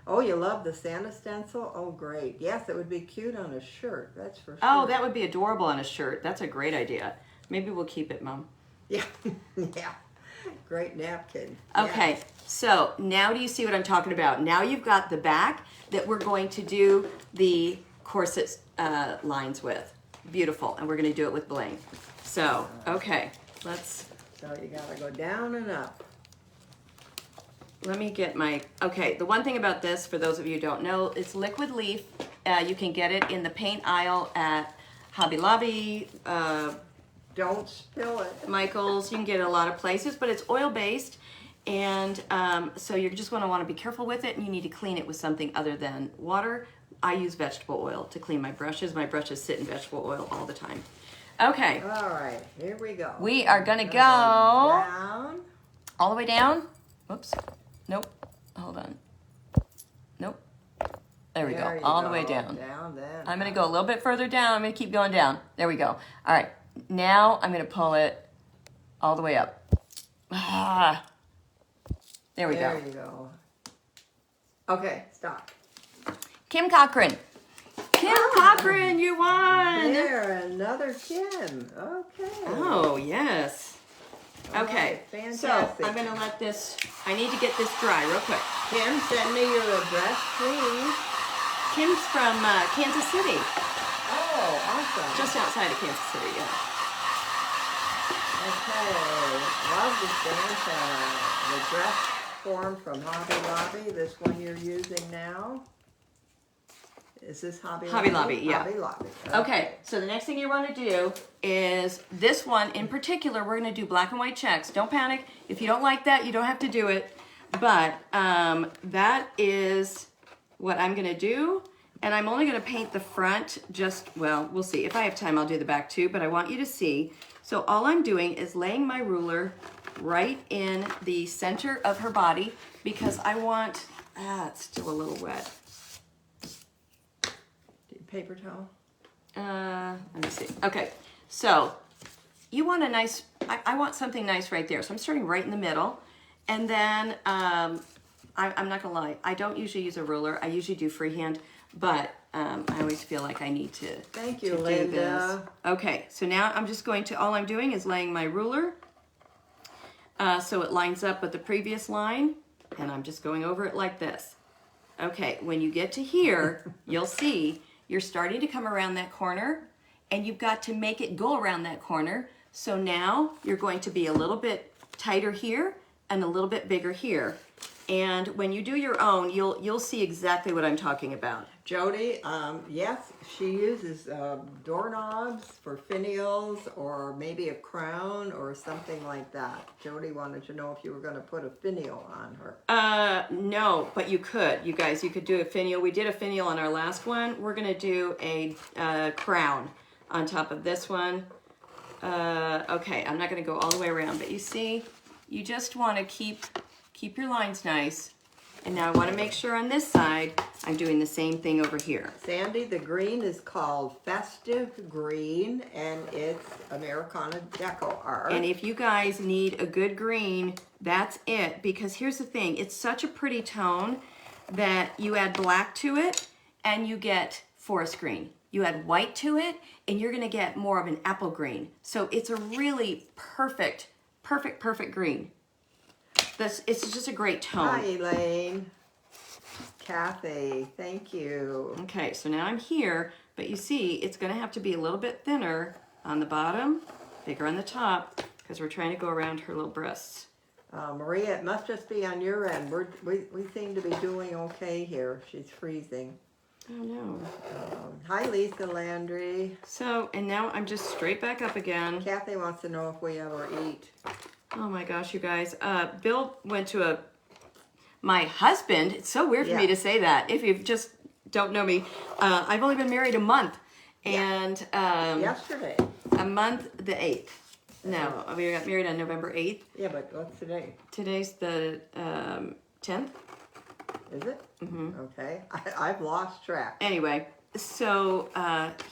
Oh, you love the Santa stencil? Oh, great. Yes, it would be cute on a shirt. That's for sure. Oh, that would be adorable on a shirt. That's a great idea. Maybe we'll keep it, Mom. Yeah. Yeah. great napkin. Okay, Yes. so now do you see what I'm talking about? Now you've got the back that we're going to do the corset lines with. Beautiful, and we're going to do it with Bling. So, okay, let's... So you gotta go down and up. Let me get my... Okay, the one thing about this, for those of you who don't know, it's liquid leaf. You can get it in the paint aisle at Hobby Lobby, Don't spill it. Michael's. You can get it a lot of places, but it's oil-based. And so you're just want to be careful with it, and you need to clean it with something other than water. I use vegetable oil to clean my brushes. My brushes sit in vegetable oil all the time. Okay. All right, here we go. We are going to go down. all the way down. Whoops. Nope. Hold on. Nope. There we go. All the way down. Down, then. I'm going to go a little bit further down. I'm going to keep going down. There we go. All right. Now I'm going to pull it all the way up. Ah. There we go. There you go. Okay, stop. Kim Cochran. Kim Cochran, you won. There, another Kim. Okay. Oh, yes. Okay. Right, So fantastic. I'm going to let this, I need to get this dry real quick. Kim, send me your address, please. Kim's from Kansas City. Oh, awesome. Just outside of Kansas City, yeah. Okay, love the Santa. The dress form from Hobby Lobby. This one you're using now. Is this Hobby Lobby? Hobby Lobby, yeah. Hobby Lobby. Okay, so the next thing you want to do is this one in particular. We're going to do black and white checks. Don't panic. If you don't like that, you don't have to do it. But that is what I'm going to do. And I'm only going to paint the front just, well, we'll see. If I have time, I'll do the back too. But I want you to see. So all I'm doing is laying my ruler right in the center of her body because I want, it's still a little wet. Paper towel? Let me see. Okay, so you want a nice, I want something nice right there. So I'm starting right in the middle. And then, I'm not gonna lie, I don't usually use a ruler. I usually do freehand, but I always feel like I need to. Thank you, to do Linda. this. Okay, so now I'm just going to, all I'm doing is laying my ruler so it lines up with the previous line. And I'm just going over it like this. Okay, when you get to here, you'll see you're starting to come around that corner and you've got to make it go around that corner. So now you're going to be a little bit tighter here and a little bit bigger here. And when you do your own, you'll see exactly what I'm talking about. Jody, yes, she uses doorknobs for finials or maybe a crown or something like that. Jody wanted to know if you were going to put a finial on her. No, but you could. You guys, you could do a finial. We did a finial on our last one. We're going to do a crown on top of this one. Okay, I'm not going to go all the way around, but you see, you just want to keep your lines nice. And now I want to make sure on this side, I'm doing the same thing over here. Sandy, the green is called Festive Green, and it's Americana Deco Art. And if you guys need a good green, that's it. Because here's the thing, it's such a pretty tone that you add black to it and you get forest green. You add white to it and you're gonna get more of an apple green. So it's a really perfect green. It's just a great tone. Hi, Elaine. Kathy, thank you. Okay, so now I'm here, but you see it's gonna have to be a little bit thinner on the bottom, bigger on the top, because we're trying to go around her little breasts. Maria, it must just be on your end. We seem to be doing okay here. She's freezing. Oh no. Hi, Lisa Landry. So, and now I'm just straight back up again. Kathy wants to know if we ever eat. Oh my gosh, you guys. Bill went to my husband, it's so weird for me to say that. If you just don't know me, I've only been married a month. And yesterday. A month, the 8th. No, we got married on November 8th. Yeah, but what's today? Today's the 10th. Is it? Mm-hmm. Okay. I've lost track. Anyway, so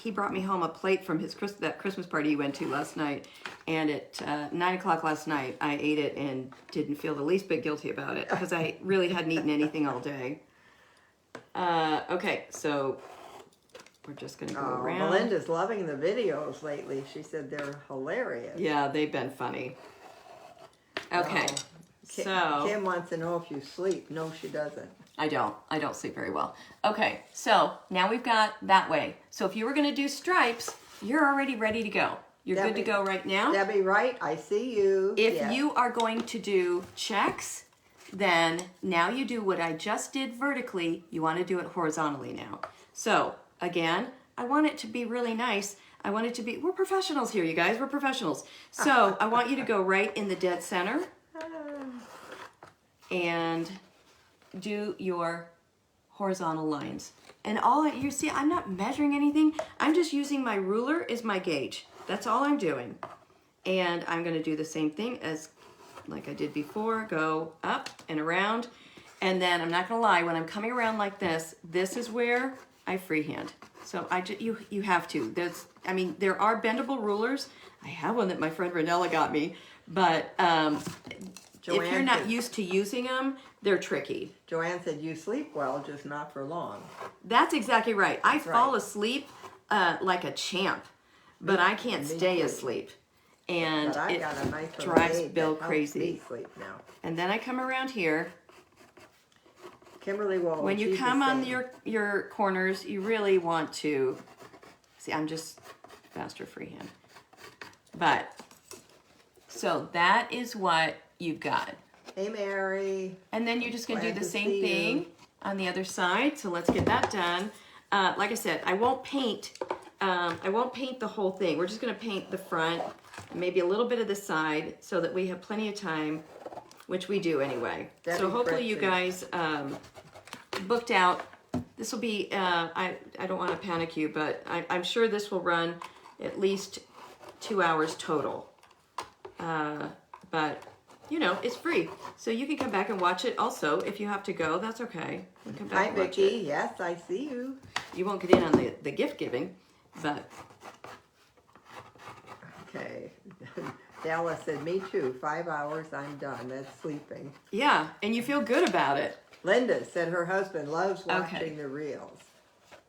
he brought me home a plate from that Christmas party he went to last night. And at 9 o'clock last night, I ate it and didn't feel the least bit guilty about it because I really hadn't eaten anything all day. Okay, so we're just going to go around. Melinda's loving the videos lately. She said they're hilarious. Yeah, they've been funny. Okay. So Kim wants to know if you sleep. No, she doesn't. I don't sleep very well. Okay, so now we've got that way. So if you were gonna do stripes, you're already ready to go. You're good to go right now. Debbie Wright, I see you. If you are going to do checks, then now you do what I just did vertically, you want to do it horizontally now. So again, I want it to be really nice. I want it to be, we're professionals here, you guys, we're professionals. So I want you to go right in the dead center and do your horizontal lines. And all you see, I'm not measuring anything. I'm just using my ruler as my gauge. That's all I'm doing. And I'm gonna do the same thing as like I did before, go up and around. And then I'm not gonna lie, when I'm coming around like this is where I freehand. So you have to. There are bendable rulers. I have one that my friend Ranella got me, but if you're not used to using them, they're tricky. Joanne said you sleep well, just not for long. That's exactly right. I fall asleep like a champ, but I can't stay asleep. And it drives Bill crazy. Sleep now. And then I come around here. Kimberly will. When you come on your corners, you really want to see. I'm just faster freehand, but so that is what you've got. Hey, Mary. And then you're just gonna do the same thing on the other side. So let's get that done. Like I said, I won't paint. I won't paint the whole thing. We're just gonna paint the front, maybe a little bit of the side, so that we have plenty of time, which we do anyway. So hopefully you guys booked out. This will be, I don't want to panic you, but I'm sure this will run at least 2 hours total. But, you know, it's free. So you can come back and watch it also. If you have to go, that's okay. You come back Hi, and watch Vicki. it. Yes, I see you. You won't get in on the gift giving, but... Okay. Dallas said, me too. 5 hours, I'm done. That's sleeping. Yeah, and you feel good about it. Linda said her husband loves watching the reels.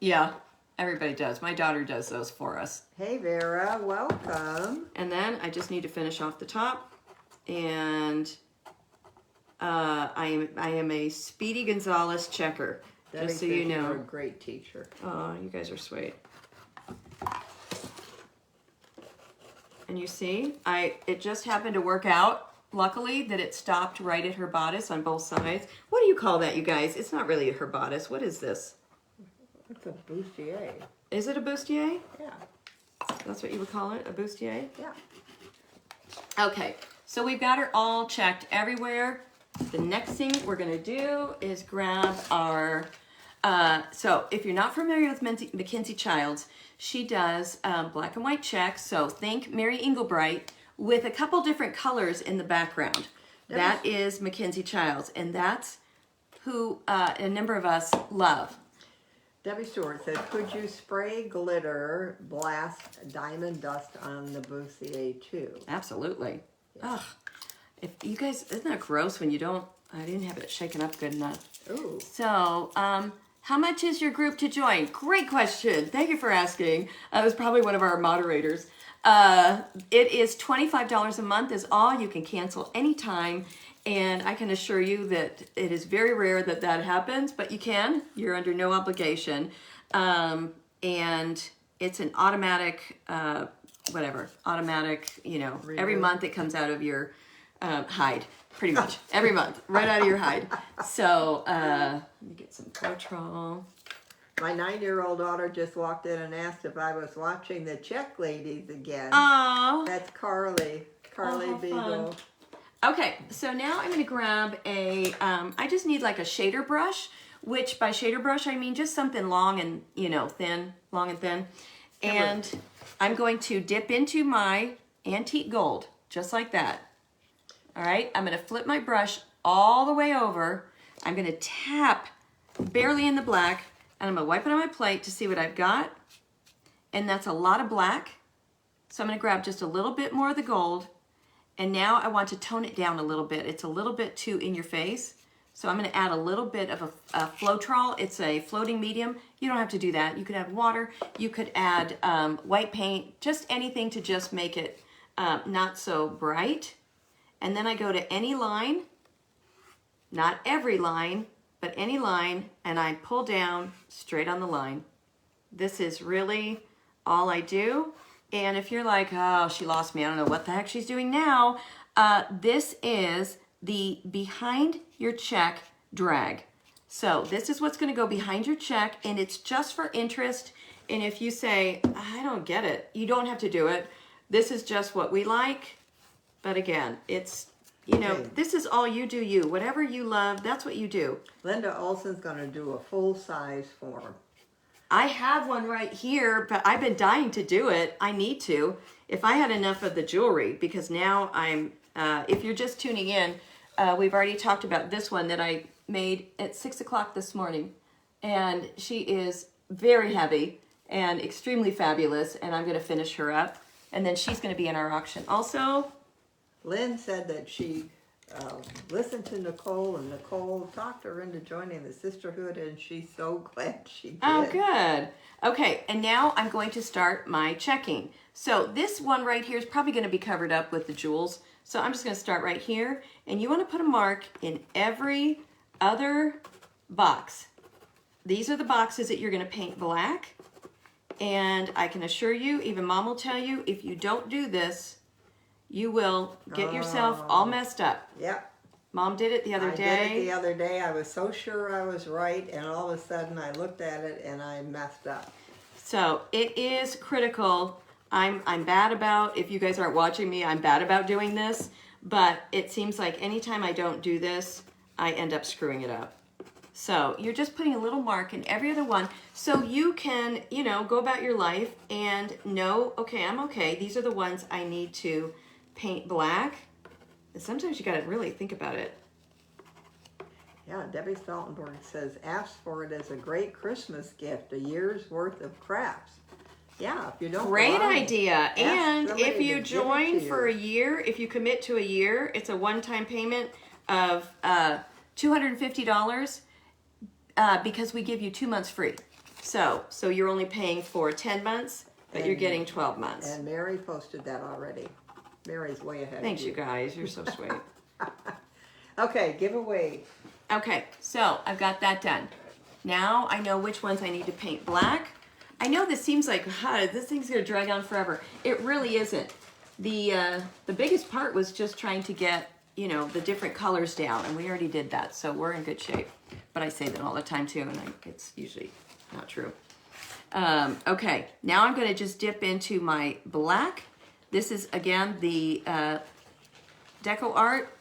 Yeah, everybody does. My daughter does those for us. Hey, Vera. Welcome. And then I just need to finish off the top. And I am a Speedy Gonzalez checker. Debbie just so you know. You're a great teacher. Oh, you guys are sweet. And you see, it just happened to work out. Luckily, that it stopped right at her bodice on both sides. What do you call that, you guys? It's not really her bodice. What is this? It's a bustier. Is it a bustier? Yeah. That's what you would call it, a bustier? Yeah. Okay, so we've got her all checked everywhere. The next thing we're gonna do is grab our, so if you're not familiar with Mackenzie Childs, she does black and white checks. So think Mary Englebright with a couple different colors in the background. That is Mackenzie Childs, and that's who a number of us love. Debbie Stewart said, could you spray glitter, blast diamond dust on the bustier too? Absolutely. Ugh. If you guys, isn't that gross when you don't, I didn't have it shaken up good enough. Ooh. So, how much is your group to join? Great question. Thank you for asking. It was probably one of our moderators. It is $25 a month is all. You can cancel anytime. And I can assure you that it is very rare that that happens, but you can. You're under no obligation. And it's an automatic, automatic, you know, every month it comes out of your hide, pretty much. Every month, right out of your hide. So, let me get some Floetrol. My 9-year-old daughter just walked in and asked if I was watching the Czech ladies again. Aww. That's Carly. Carly Beagle. Fun. Okay, so now I'm going to grab a, I just need like a shader brush, which by shader brush I mean just something long and, you know, thin, long and thin. And I'm going to dip into my antique gold, just like that. All right, I'm going to flip my brush all the way over. I'm going to tap barely in the black, and I'm going to wipe it on my plate to see what I've got. And that's a lot of black. So I'm going to grab just a little bit more of the gold. And now I want to tone it down a little bit. It's a little bit too in your face. So I'm going to add a little bit of a Floetrol. It's a floating medium. You don't have to do that. You could add water. You could add white paint, just anything to just make it not so bright. And then I go to any line not every line, but any line, and I pull down straight on the line. This is really all I do. And if you're like, oh, she lost me, I don't know what the heck she's doing now, this is the behind your check drag. So this is what's going to go behind your check, and it's just for interest. And if you say, I don't get it, you don't have to do it. This is just what we like. But again, it's, you know, this is all you do, you. Whatever you love, that's what you do. Linda Olson's going to do a full-size form. I have one right here, but I've been dying to do it. I need to. If I had enough of the jewelry, because now I'm, if you're just tuning in, we've already talked about this one that I made at 6 o'clock this morning. And she is very heavy and extremely fabulous, and I'm going to finish her up. And then she's going to be in our auction. Also, Lynn said that she listened to Nicole, and Nicole talked her into joining the sisterhood, and she's so glad she did. oh, good. Okay, and now I'm going to start my checking. So this one right here is probably going to be covered up with the jewels. So I'm just going to start right here, and you want to put a mark in every other box. These are the boxes that you're going to paint black. And I can assure you, even Mom will tell you, if you don't do this, you will get yourself all messed up. Yep. Mom did it the other day. I did it the other day. I was so sure I was right, and all of a sudden I looked at it and I messed up. So it is critical. I'm bad about, if you guys aren't watching me, I'm bad about doing this, but it seems like anytime I don't do this, I end up screwing it up. So you're just putting a little mark in every other one so you can, you know, go about your life and know, okay, I'm okay. These are the ones I need to paint black. And sometimes you got to really think about it. Yeah, Debbie Stoltenberg says, ask for it as a great Christmas gift, a year's worth of crafts. Yeah, if you don't Great buy, idea. And if you to join give it to for a you. year, if you commit to a year, it's a one-time payment of $250 because we give you 2 months free. So you're only paying for 10 months, but you're getting 12 months. And Mary posted that already. Mary's way ahead Thanks, of you guys. You're so sweet. Okay, giveaway. Okay, so I've got that done. Now I know which ones I need to paint black. I know this seems like, this thing's gonna drag on forever. It really isn't. The biggest part was just trying to get, you know, the different colors down, and we already did that, so we're in good shape. But I say that all the time too, and it's usually not true. Okay, now I'm gonna just dip into my black. This is, again, the Deco Art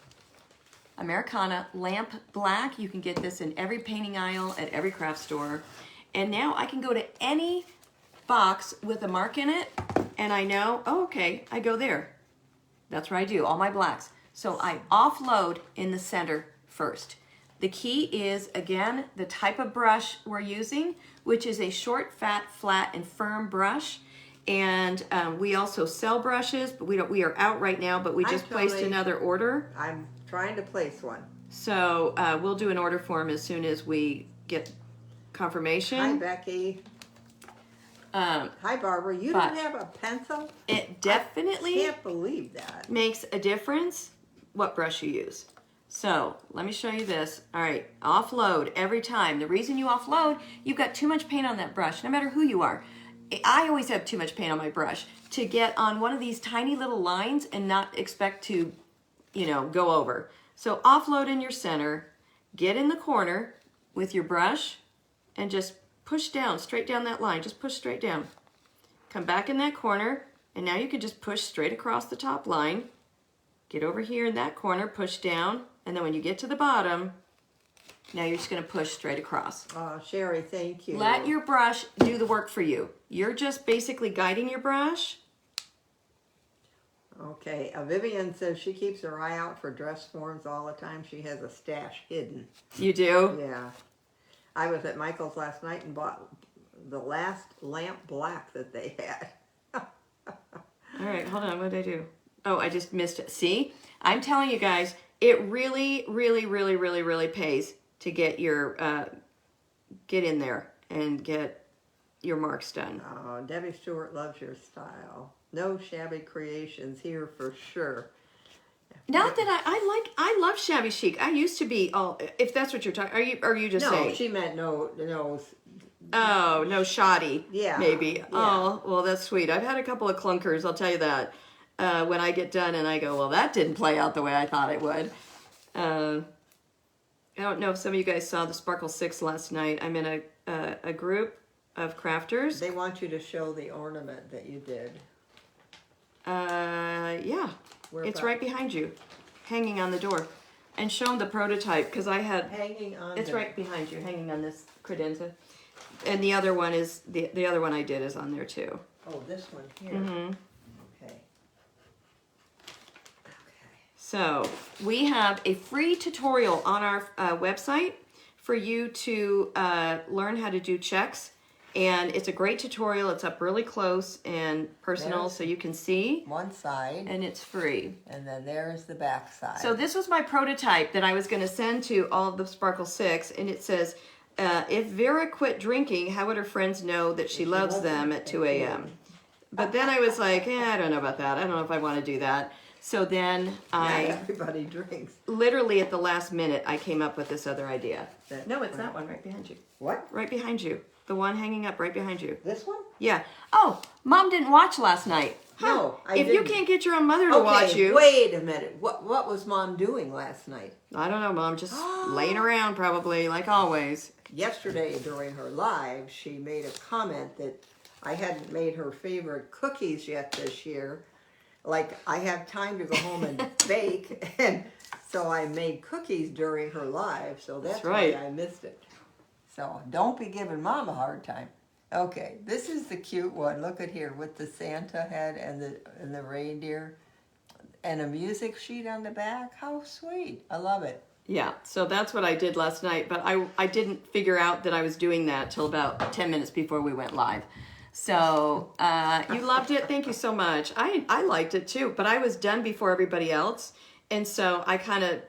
Americana Lamp Black. You can get this in every painting aisle at every craft store. And now I can go to any box with a mark in it, and I know, oh, okay, I go there. That's where I do all my blacks. So I offload in the center first. The key is, again, the type of brush we're using, which is a short, fat, flat, and firm brush. And we also sell brushes, but we are out right now, but we just placed another order. I'm trying to place one. So we'll do an order form as soon as we get confirmation. Hi, Becky. Hi, Barbara. You don't have a pencil? It definitely can't believe that. Makes a difference what brush you use. So let me show you this. All right, offload every time. The reason you offload, you've got too much paint on that brush, no matter who you are. I always have too much paint on my brush to get on one of these tiny little lines and not expect to, you know, go over. So offload in your center, get in the corner with your brush and just push down, straight down that line. Just push straight down. Come back in that corner, and now you can just push straight across the top line. Get over here in that corner, push down, and then when you get to the bottom, now you're just going to push straight across. Oh, Sherry, thank you. Let your brush do the work for you. You're just basically guiding your brush. Okay, Vivian says she keeps her eye out for dress forms all the time. She has a stash hidden. You do? Yeah. I was at Michael's last night and bought the last lamp black that they had. All right, hold on. What did I do? Oh, I just missed it. See? I'm telling you guys, it really, really, really, really, really pays to get your get in there and get your marks done. Oh, Debbie Stewart loves your style. No shabby creations here for sure. Not that I love shabby chic. I used to be if that's what you're talking. Are you just saying? No, she meant no. Oh, no shoddy. Yeah. Maybe. Yeah. Oh, well, that's sweet. I've had a couple of clunkers, I'll tell you that. When I get done and I go, well, that didn't play out the way I thought it would. I don't know if some of you guys saw the Sparkle 6 last night. I'm in a group of crafters. They want you to show the ornament that you did. Yeah. Where It's about? right behind you, hanging on the door. And show them the prototype, because I had... Hanging on. It's right behind you, hanging on this credenza. And the other one is, the other one I did is on there too. Oh, this one here. Mm-hmm. Okay. So we have a free tutorial on our website for you to learn how to do checks. And it's a great tutorial. It's up really close and personal so you can see. One side. And it's free. And then there's the back side. So this was my prototype that I was going to send to all of the Sparkle 6. And it says, if Vera quit drinking, how would her friends know that she loves them at 2 a.m.? But then I was like, I don't know about that. I don't know if I want to do that. So then everybody drinks. Literally at the last minute, I came up with this other idea. No, it's that one right behind you. What? Right behind you. The one hanging up right behind you. This one? Yeah. Oh, Mom didn't watch last night. No, I If didn't. you can't get your own mother to watch you. Wait a minute. What was Mom doing last night? I don't know, Mom. Just laying around probably, like always. Yesterday during her live, she made a comment that I hadn't made her favorite cookies yet this year. Like, I have time to go home and bake, and so I made cookies during her live, so that's right. why I missed it. So don't be giving Mom a hard time. Okay, this is the cute one. Look at here with the Santa head and the reindeer and a music sheet on the back. How sweet. I love it. Yeah, so that's what I did last night, but I didn't figure out that I was doing that till about 10 minutes before we went live. So you loved it. Thank you so much. I liked it too, but I was done before everybody else. And so I kind of,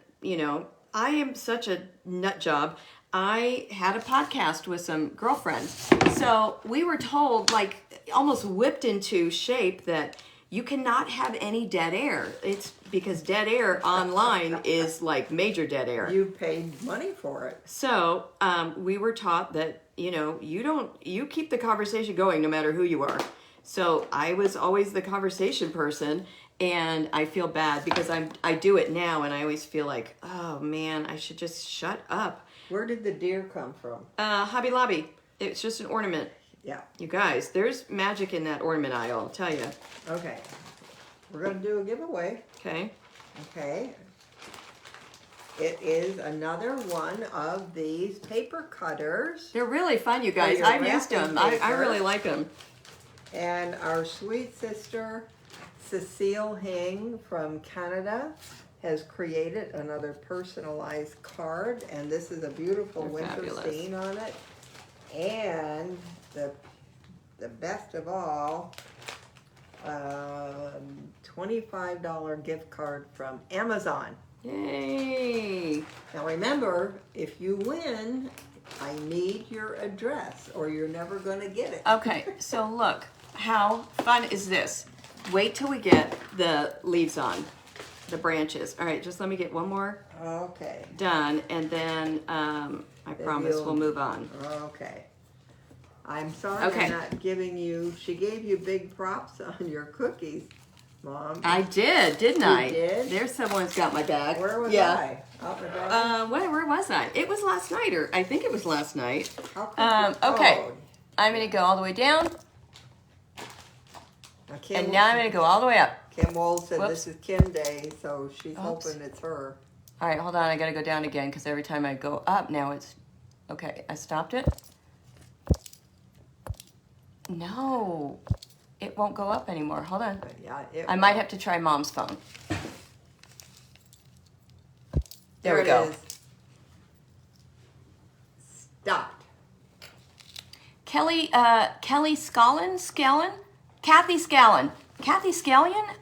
I am such a nut job. I had a podcast with some girlfriends. So we were told, like, almost whipped into shape that you cannot have any dead air. It's because dead air online is like major dead air. You paid money for it. So we were taught that, you keep the conversation going no matter who you are. So I was always the conversation person, and I feel bad because I do it now, and I always feel like, oh man, I should just shut up. Where did the deer come from? Hobby Lobby. It's just an ornament. Yeah. You guys, there's magic in that ornament aisle, I'll tell you. Okay. We're going to do a giveaway. Okay. Okay. It is another one of these paper cutters. They're really fun, you guys. your I've used wrapping them. I paper. really like them. And our sweet sister, Cecile Hing from Canada, has created another personalized card. And this is a beautiful They're winter fabulous. scene on it. And the best of all, $25 gift card from Amazon. Yay. Now remember, if you win, I need your address or you're never going to get it. Okay, so look, how fun is this? Wait till we get the leaves on, the branches. All right, just let me get one more Okay. done, and then I promise we'll move on. Okay. I'm sorry Okay. I'm not giving you, she gave you big props on your cookies, Mom. I did, didn't I? did? There's someone's got my back. Where was yeah. I? Out in the garden? Where was I? It was last night, or I think it was last night. How could you- Okay, oh, I'm gonna go all the way down, now Kim, and now I'm gonna go all the way up. Kim Wold said Whoops. this is Kim Day, so she's Oops. hoping it's her. All right, hold on, I gotta go down again, because every time I go up, now it's, okay, I stopped it. No, it won't go up anymore, hold on. Yeah, it I might have to try Mom's phone. There we it go. is. Stopped. Kelly Scallon? Kathy Scallion?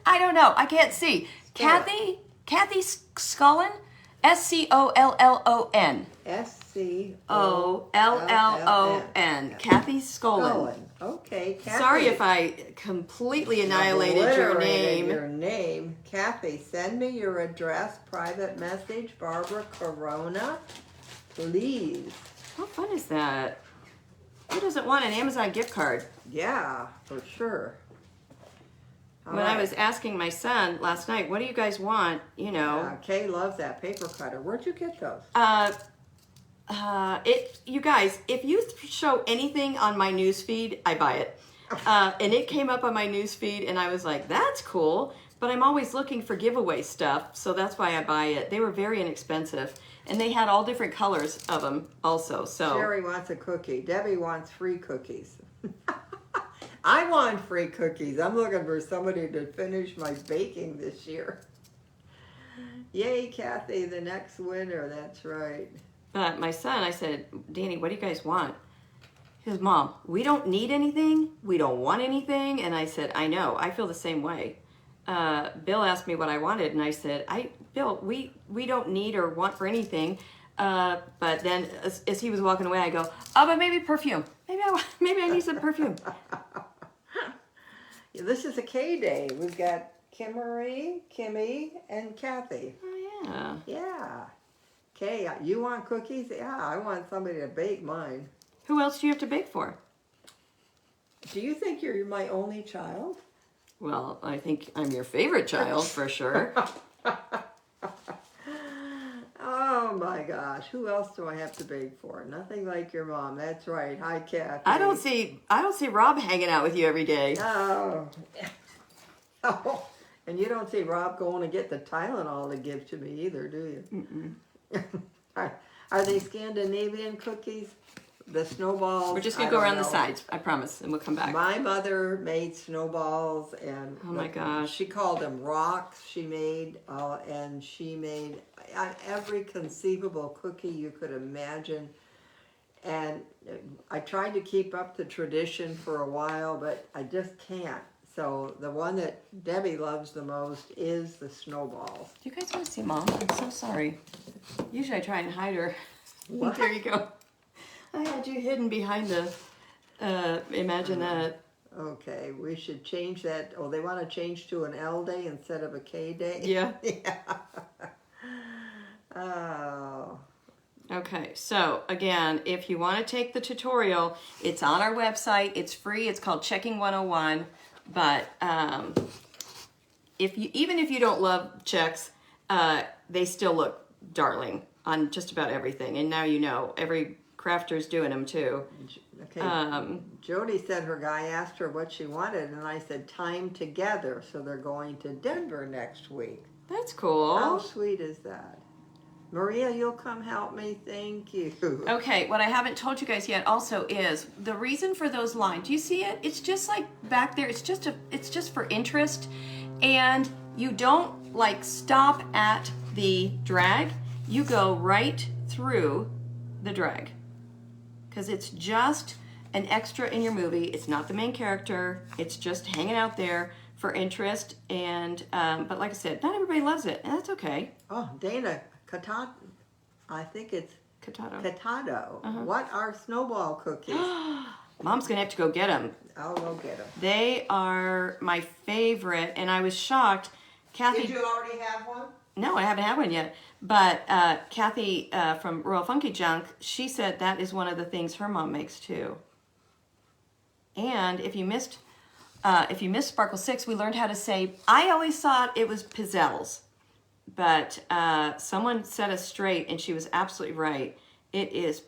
I don't know, I can't see. Spell Kathy Scollon? Scollon. SCOLLON. Kathy Scollon. Okay, Kathy. Sorry if I completely annihilated your name. Your name. Kathy, send me your address, private message, Barbara Corona, please. How fun is that? Who doesn't want an Amazon gift card? Yeah, for sure. All When right. I was asking my son last night, what do you guys want? You know. Kay loves that paper cutter. Where'd you get those? You guys, if you show anything on my news feed, I buy it. And it came up on my news feed, and I was like, that's cool. But I'm always looking for giveaway stuff, so that's why I buy it. They were very inexpensive, and they had all different colors of them also. So Sherry wants a cookie. Debbie wants free cookies. I want free cookies. I'm looking for somebody to finish my baking this year. Yay, Kathy, the next winner. That's right. But my son, I said, Danny, what do you guys want? He goes, Mom, we don't need anything. We don't want anything. And I said, I know. I feel the same way. Bill asked me what I wanted, and I said, Bill, we don't need or want for anything. But then as he was walking away, I go, oh, but maybe perfume. Maybe I need some perfume. This is a K day. We've got Kimmy, and Kathy. Oh, yeah. Yeah. Kay, you want cookies? Yeah, I want somebody to bake mine. Who else do you have to bake for? Do you think you're my only child? Well, I think I'm your favorite child for sure. Oh my gosh, who else do I have to bake for? Nothing like your mom. That's right. Hi, Kathy. I don't see Rob hanging out with you every day. Oh. Oh. And you don't see Rob going to get the Tylenol to give to me either, do you? Mm-mm. Are they Scandinavian cookies? The snowballs? We're just going to go around the sides, I promise, and we'll come back. My mother made snowballs, and oh my gosh, she called them rocks. She made, and she made every conceivable cookie you could imagine. And I tried to keep up the tradition for a while, but I just can't. So the one that Debbie loves the most is the snowballs. Do you guys want to see Mom? I'm so sorry. Usually I try and hide her. What? There you go. I had you hidden behind the, imagine that. Okay, we should change that. Oh, they want to change to an L day instead of a K day? Yeah. Yeah. Oh. Okay, so again, if you want to take the tutorial, it's on our website. It's free. It's called Checking 101. But even if you don't love checks, they still look darling on just about everything. And now you know every crafter's doing them too. Okay. Jody said her guy asked her what she wanted, and I said time together. So they're going to Denver next week. That's cool. How sweet is that? Maria, you'll come help me. Thank you. Okay, what I haven't told you guys yet also is the reason for those lines. Do you see it? It's just like back there. It's just for interest, and you don't like stop at the drag. You go right through the drag because it's just an extra in your movie. It's not the main character. It's just hanging out there for interest. And but like I said, not everybody loves it, and that's okay. Oh, Dana. I think it's Catado. What are snowball cookies? Mom's gonna have to go get them. I'll go get them. They are my favorite, and I was shocked. Kathy, Did you already have one? No, I haven't had one yet. But Kathy from Royal Funky Junk, she said that is one of the things her mom makes too. And if you missed Sparkle 6, we learned how to say. I always thought it was pizzelles. But someone set us straight, and she was absolutely right. It is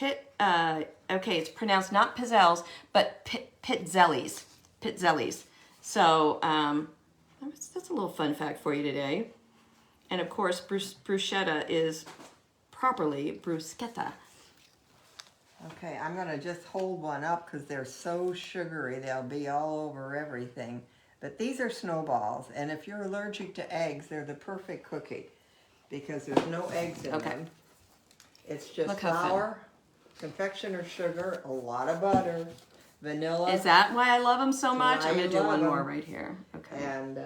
okay, it's pronounced not pizzelles, but pitzellis. Pitzellis. So that's a little fun fact for you today. And of course, bruschetta is properly bruschetta. Okay, I'm going to just hold one up because they're so sugary. They'll be all over everything. But these are snowballs, and if you're allergic to eggs, they're the perfect cookie because there's no eggs in them. It's just flour, confectioner sugar, a lot of butter, vanilla. Is that why I love them so much? I'm going to do one more right here. Okay. And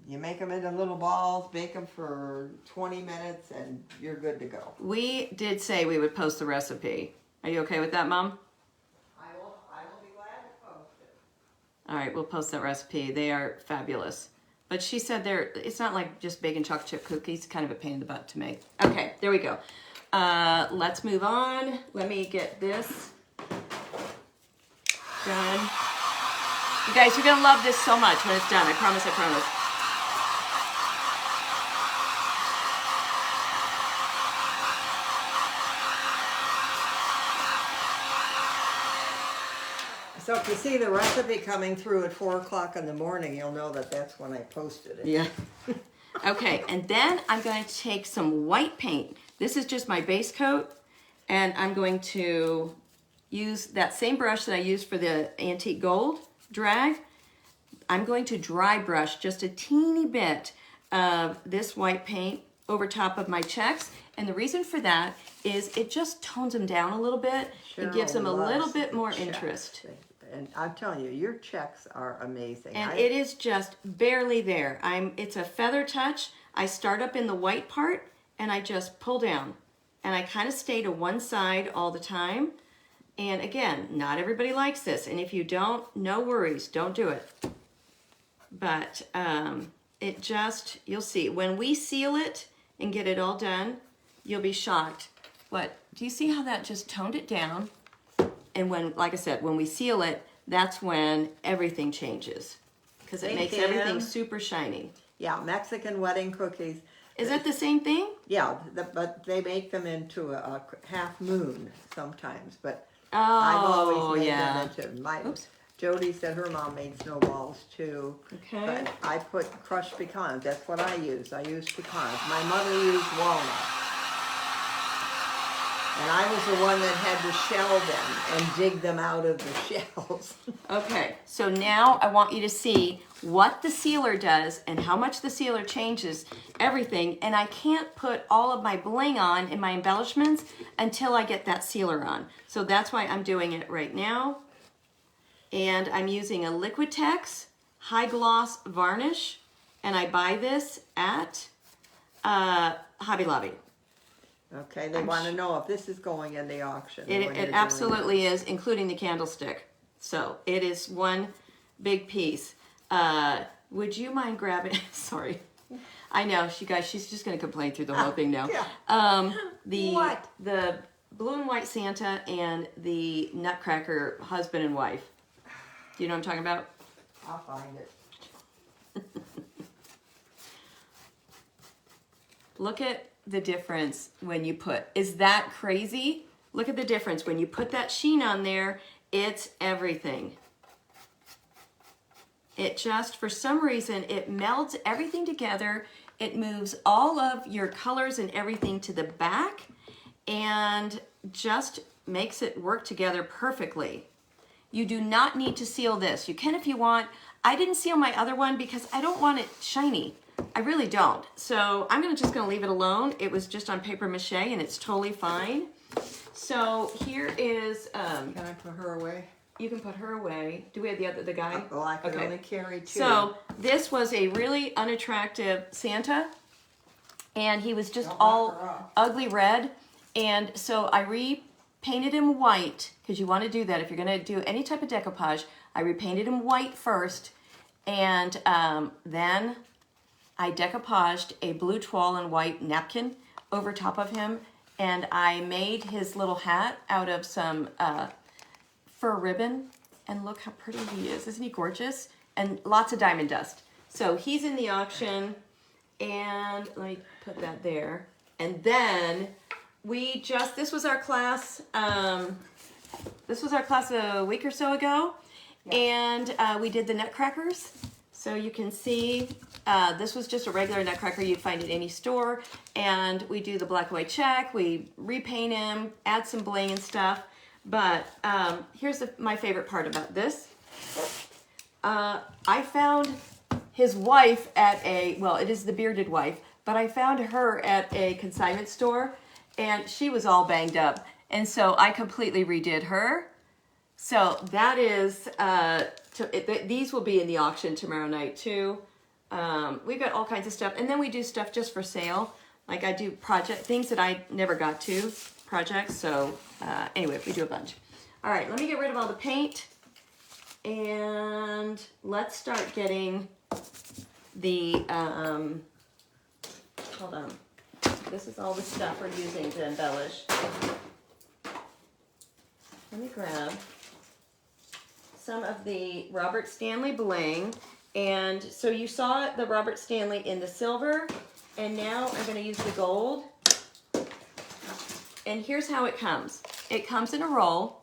you make them into little balls, bake them for 20 minutes, and you're good to go. We did say we would post the recipe. Are you okay with that, Mom? All right, we'll post that recipe. They are fabulous. But she said it's not like just bacon chocolate chip cookies, kind of a pain in the butt to make. Okay, there we go. Let's move on. Let me get this done. You guys, you're gonna love this so much when it's done. I promise, I promise. So if you see the recipe coming through at 4 o'clock in the morning, you'll know that that's when I posted it. Yeah. Okay, and then I'm going to take some white paint. This is just my base coat, and I'm going to use that same brush that I used for the antique gold drag. I'm going to dry brush just a teeny bit of this white paint over top of my checks, and the reason for that is it just tones them down a little bit. It gives them a little bit more interest. And I'm telling you, your checks are amazing. And it is just barely there. It's a feather touch. I start up in the white part and I just pull down. And I kind of stay to one side all the time. And again, not everybody likes this. And if you don't, no worries, don't do it. But it just, you'll see. When we seal it and get it all done, you'll be shocked. What, do you see how that just toned it down? And when, like I said, when we seal it, that's when everything changes. Because it makes everything super shiny. Yeah, Mexican wedding cookies. Is that the same thing? Yeah, but they make them into a half moon sometimes. But Oh, I've always made yeah. them into Oops. Jody said her mom made snowballs too. Okay. But I put crushed pecans. That's what I use. I use pecans. My mother used walnuts. And I was the one that had to shell them and dig them out of the shells. Okay, so now I want you to see what the sealer does and how much the sealer changes everything. And I can't put all of my bling on in my embellishments until I get that sealer on. So that's why I'm doing it right now. And I'm using a Liquitex high gloss varnish. And I buy this at Hobby Lobby. Okay, they want to know if this is going in the auction. It absolutely is, including the candlestick. So it is one big piece. Would you mind grabbing? Sorry, I know she's just going to complain through the whole thing now. Yeah. The blue and white Santa and the Nutcracker husband and wife. Do you know what I'm talking about? I'll find it. Look at the difference when you put, is that crazy? Look at the difference. When you put that sheen on there, it's everything. It just, for some reason, it melds everything together. It moves all of your colors and everything to the back and just makes it work together perfectly. You do not need to seal this. You can if you want. I didn't seal my other one because I don't want it shiny. I really don't. So I'm just gonna leave it alone. It was just on paper mache and it's totally fine. So here is, Can I put her away? you can put her away. Do we have the guy? Well, I can only carry 2. So this was a really unattractive Santa and he was just all ugly red. And so I repainted him white because you want to do that. If you're gonna do any type of decoupage, I repainted him white first and then I decoupaged a blue toile and white napkin over top of him, and I made his little hat out of some fur ribbon. And look how pretty he is. Isn't he gorgeous? And lots of diamond dust. So he's in the auction, and let me put that there. And then this was our class, a week or so ago, and we did the nutcrackers. So you can see this was just a regular nutcracker you'd find at any store, and we do the black and white check, we repaint him, add some bling and stuff. But here's my favorite part about this. I found his wife at it is the bearded wife, but I found her at a consignment store, and she was all banged up, and so I completely redid her. So that is, these will be in the auction tomorrow night too. We've got all kinds of stuff, and then we do stuff just for sale. Like I do things that I never got to, projects. So anyway, we do a bunch. All right, let me get rid of all the paint. And let's start getting the, hold on. This is all the stuff we're using to embellish. Let me grab some of the Robert Stanley Bling. And so you saw the Robert Stanley in the silver, and now I'm going to use the gold. And here's how it comes. It comes in a roll,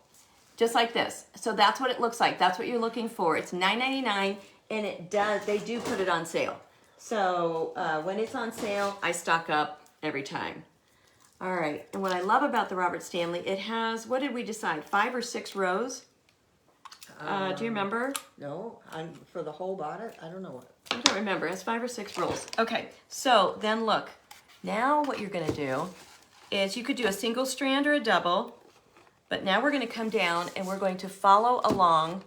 just like this. So that's what it looks like. That's what you're looking for. It's $9.99, and they do put it on sale. So when it's on sale, I stock up every time. All right, and what I love about the Robert Stanley, it has, what did we decide, 5 or 6 rows? Do you remember? No, for the whole bodice, I don't know what. I don't remember. It's 5 or 6 rolls. Okay, so then look. Now what you're gonna do is you could do a single strand or a double, but now we're gonna come down and we're going to follow along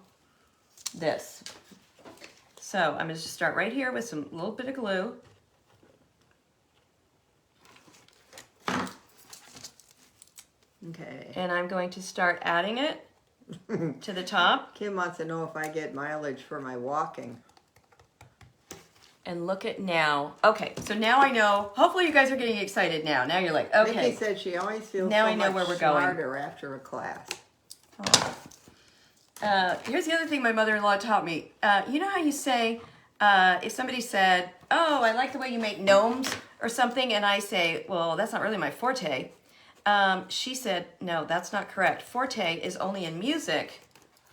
this. So I'm gonna just start right here with some little bit of glue. Okay. And I'm going to start adding it to the top. Kim wants to know if I get mileage for my walking. And look at now. Okay, so now I know. Hopefully you guys are getting excited now. Now you're like, okay. Mickey said she always feels Now so I know much where we're going. smarter after a class. Here's the other thing my mother-in-law taught me. You know how you say, if somebody said, oh, I like the way you make gnomes or something, and I say, well, that's not really my forte. She said, no, that's not correct. Forte is only in music.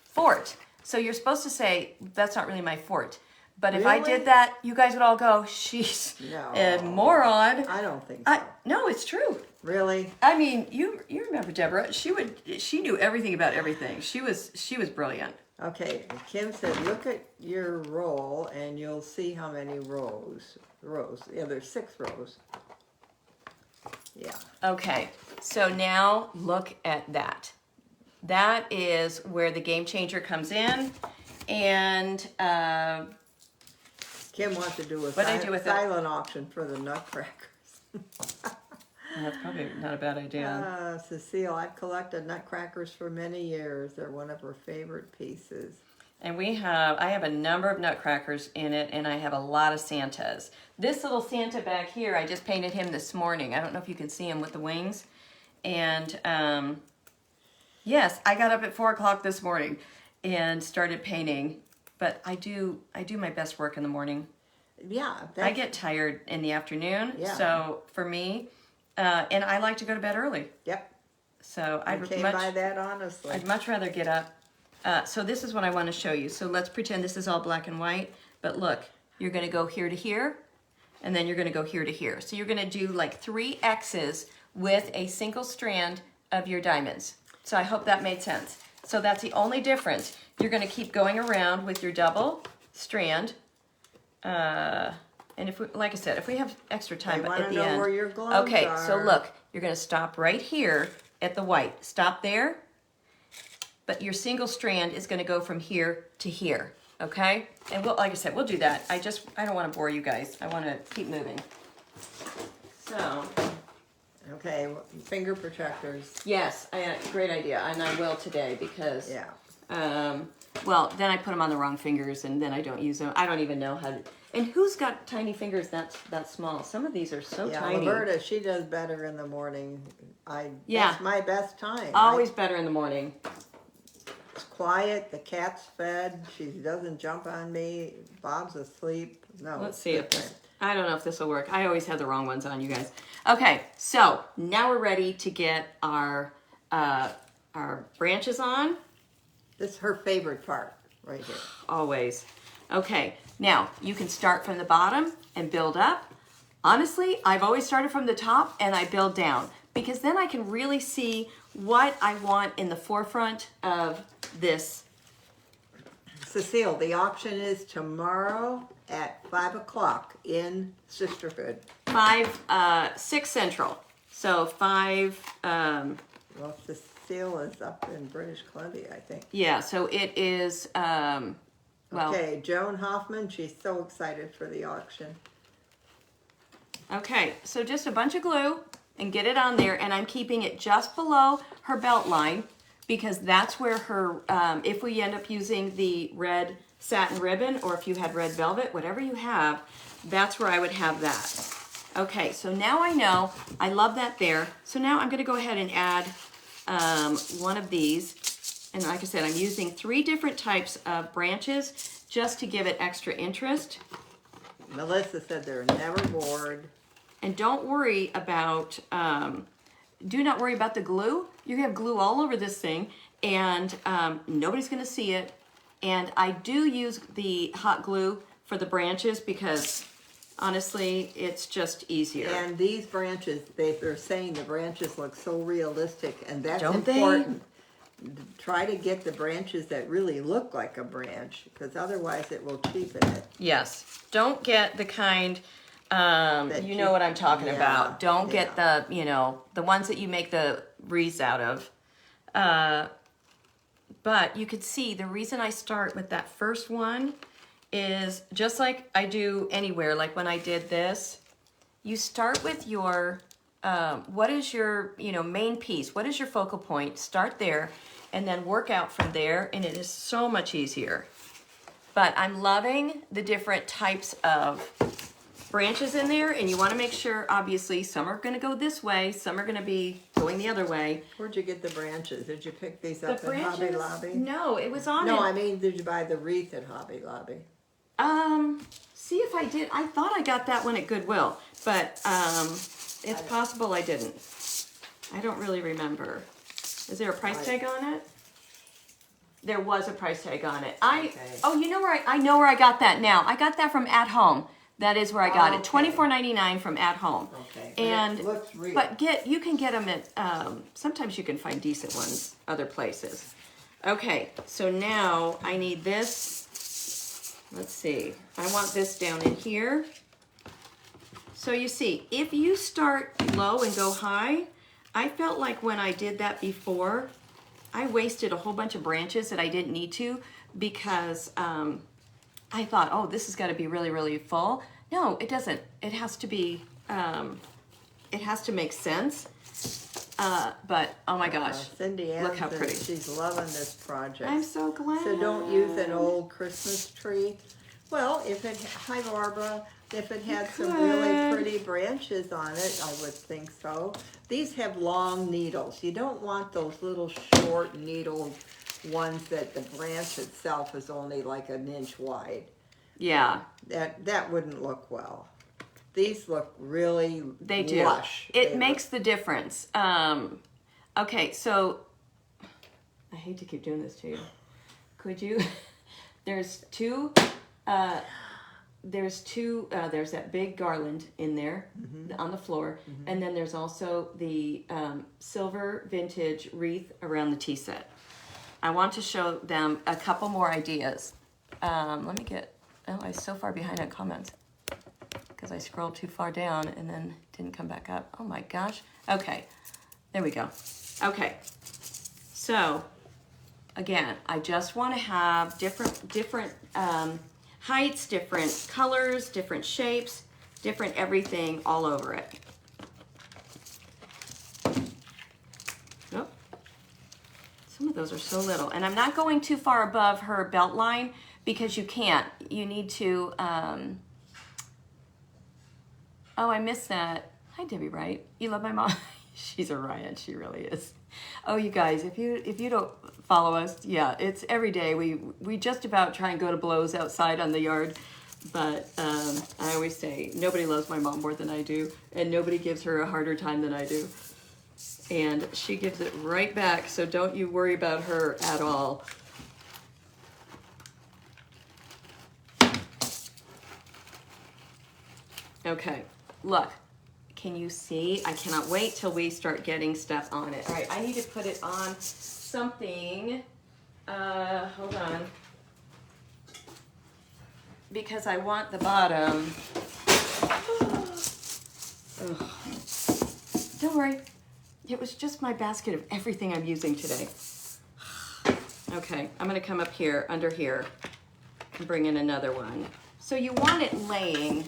Fort. So you're supposed to say, that's not really my fort. But if I Really? did that, you guys would all go, she's a moron. I don't think so. No, it's true. Really? I mean, you remember Deborah? She knew everything about everything. She was brilliant. Okay, Kim said, look at your roll and you'll see how many rows. Yeah, there's 6 rows. Yeah. Okay, so now look at that. That is where the game changer comes in, and Kim wants to do a What'd I do with it? silent auction for the nutcrackers. that's probably not a bad idea. Cecile, I've collected nutcrackers for many years. They're one of her favorite pieces. And I have a number of nutcrackers in it, and I have a lot of Santas. This little Santa back here, I just painted him this morning. I don't know if you can see him with the wings. And yes, I got up at 4 o'clock this morning and started painting. But I do my best work in the morning. Yeah. I get tired in the afternoon. Yeah. So for me, and I like to go to bed early. Yep. So I came by that honestly. I'd much rather get up. So this is what I want to show you. So let's pretend this is all black and white. But look, you're going to go here to here, and then you're going to go here to here. So you're going to do like 3 X's with a single strand of your diamonds. So I hope that made sense. So that's the only difference. You're going to keep going around with your double strand. And if we, like I said, if we have extra time at the end. I want to know where your gloves okay, are. so look, you're going to stop right here at the white. Stop there. But your single strand is going to go from here to here. Okay? And we'll, like I said, we'll do that. I don't want to bore you guys. I want to keep moving. So. Okay, finger protectors. Yes, great idea, and I will today because. Yeah. Well, then I put them on the wrong fingers, and then I don't use them. I don't even know how to. And who's got tiny fingers that small? Some of these are so tiny. Yeah, Roberta, she does better in the morning. Yeah. That's my best time. Always better in the morning. It's quiet. The cat's fed. She doesn't jump on me. Bob's asleep. No. Let's see if this. I don't know if this will work. I always have the wrong ones on, you guys. Okay, so now we're ready to get our branches on. This is her favorite part, right here. Always. Okay, now you can start from the bottom and build up. Honestly, I've always started from the top and I build down because then I can really see what I want in the forefront of this. Cecile, the auction is tomorrow at 5 o'clock in Sisterhood. 6 Central. So 5. Well, Cecile is up in British Columbia, I think. Yeah. So it is. Well. Okay, Joan Hoffman. She's so excited for the auction. Okay. So just a bunch of glue and get it on there, and I'm keeping it just below her belt line, because that's where her, if we end up using the red satin ribbon, or if you had red velvet, whatever you have, that's where I would have that. Okay, so now I know, I love that there. So now I'm gonna go ahead and add one of these. And like I said, I'm using 3 different types of branches just to give it extra interest. Melissa said they're never bored. And don't worry about, do not worry about the glue. You're gonna have glue all over this thing, and nobody's gonna see it. And I do use the hot glue for the branches because honestly, it's just easier. And these branches, they're saying the branches look so realistic, and that's Don't important. Try to get the branches that really look like a branch, because otherwise it will cheapen it. Yes, don't get the kind, you know what I'm talking about. Don't get the, you know, the ones that you make the wreaths out of. But you could see the reason I start with that first one is just like I do anywhere. Like when I did this, you start with your, what is your, you know, main piece? What is your focal point? Start there and then work out from there, and it is so much easier. But I'm loving the different types of branches in there, and you want to make sure, obviously, some are going to go this way, some are going to be going the other way. Where'd you get the branches? Did you pick these up at Hobby Lobby? No, it was on No, it. I mean, did you buy the wreath at Hobby Lobby? See if I did. I thought I got that one at Goodwill, but it's possible I didn't. I don't really remember. Is there a price tag on it? There was a price tag on it. Oh, you know where I know where I got that now. I got that from At Home. That is where I got it. $24.99 from At Home. Okay. And it looks real. but you can get them at sometimes you can find decent ones other places. Okay, so now I need this. Let's see. I want this down in here. So you see, if you start low and go high, I felt like when I did that before, I wasted a whole bunch of branches that I didn't need to because I thought, oh, this has got to be really, really full. No, it doesn't. It has to be, it has to make sense. But, oh my gosh, Cindy Ann look how says pretty. she's loving this project. I'm so glad. So don't use an old Christmas tree. Well, hi Barbara, if it had some really pretty branches on it, I would think so. These have long needles. You don't want those little short needle ones that the branch itself is only like an inch wide. Yeah. That wouldn't look well. These look really They do. lush. It makes the difference. Okay, so I hate to keep doing this to you. Could you? There's that big garland in there on the floor, and then there's also the silver vintage wreath around the tea set. I want to show them a couple more ideas. Let me get. Oh, I'm so far behind on comments because I scrolled too far down and then didn't come back up. Oh my gosh. Okay, there we go. Okay, so again, I just want to have different heights, different colors, different shapes, different everything all over it. Nope. Some of those are so little. And I'm not going too far above her belt line because you can't. You need to, oh, I missed that. Hi, Debbie Wright. You love my mom? She's a riot. She really is. Oh, you guys, if you don't follow us, yeah, it's every day. We just about try and go to blows outside on the yard. But I always say, nobody loves my mom more than I do. And nobody gives her a harder time than I do. And she gives it right back, so don't you worry about her at all. Okay, look, can you see? I cannot wait till we start getting stuff on it. All right, I need to put it on something, hold on, because I want the bottom. Ugh. Don't worry. It was just my basket of everything I'm using today. Okay, I'm gonna come up here, under here, and bring in another one. So you want it laying,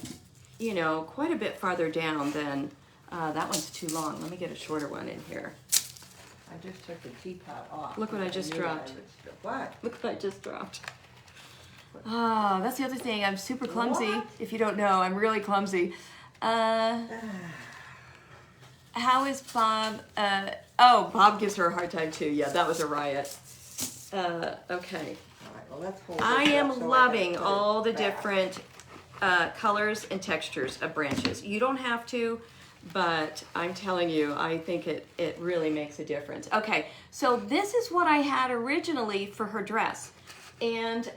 you know, quite a bit farther down than, that one's too long. Let me get a shorter one in here. I just took the teapot off. Look what I just dropped. What? Look what I just dropped. Oh, that's the other thing. I'm super clumsy. What? If you don't know, I'm really clumsy. How is Bob? Oh, Bob gives her a hard time too. Yeah, that was a riot. Okay. All right, well, let's hold I this am up so I loving can put all it the back. different colors and textures of branches. You don't have to, but I'm telling you, I think it really makes a difference. Okay, so this is what I had originally for her dress. And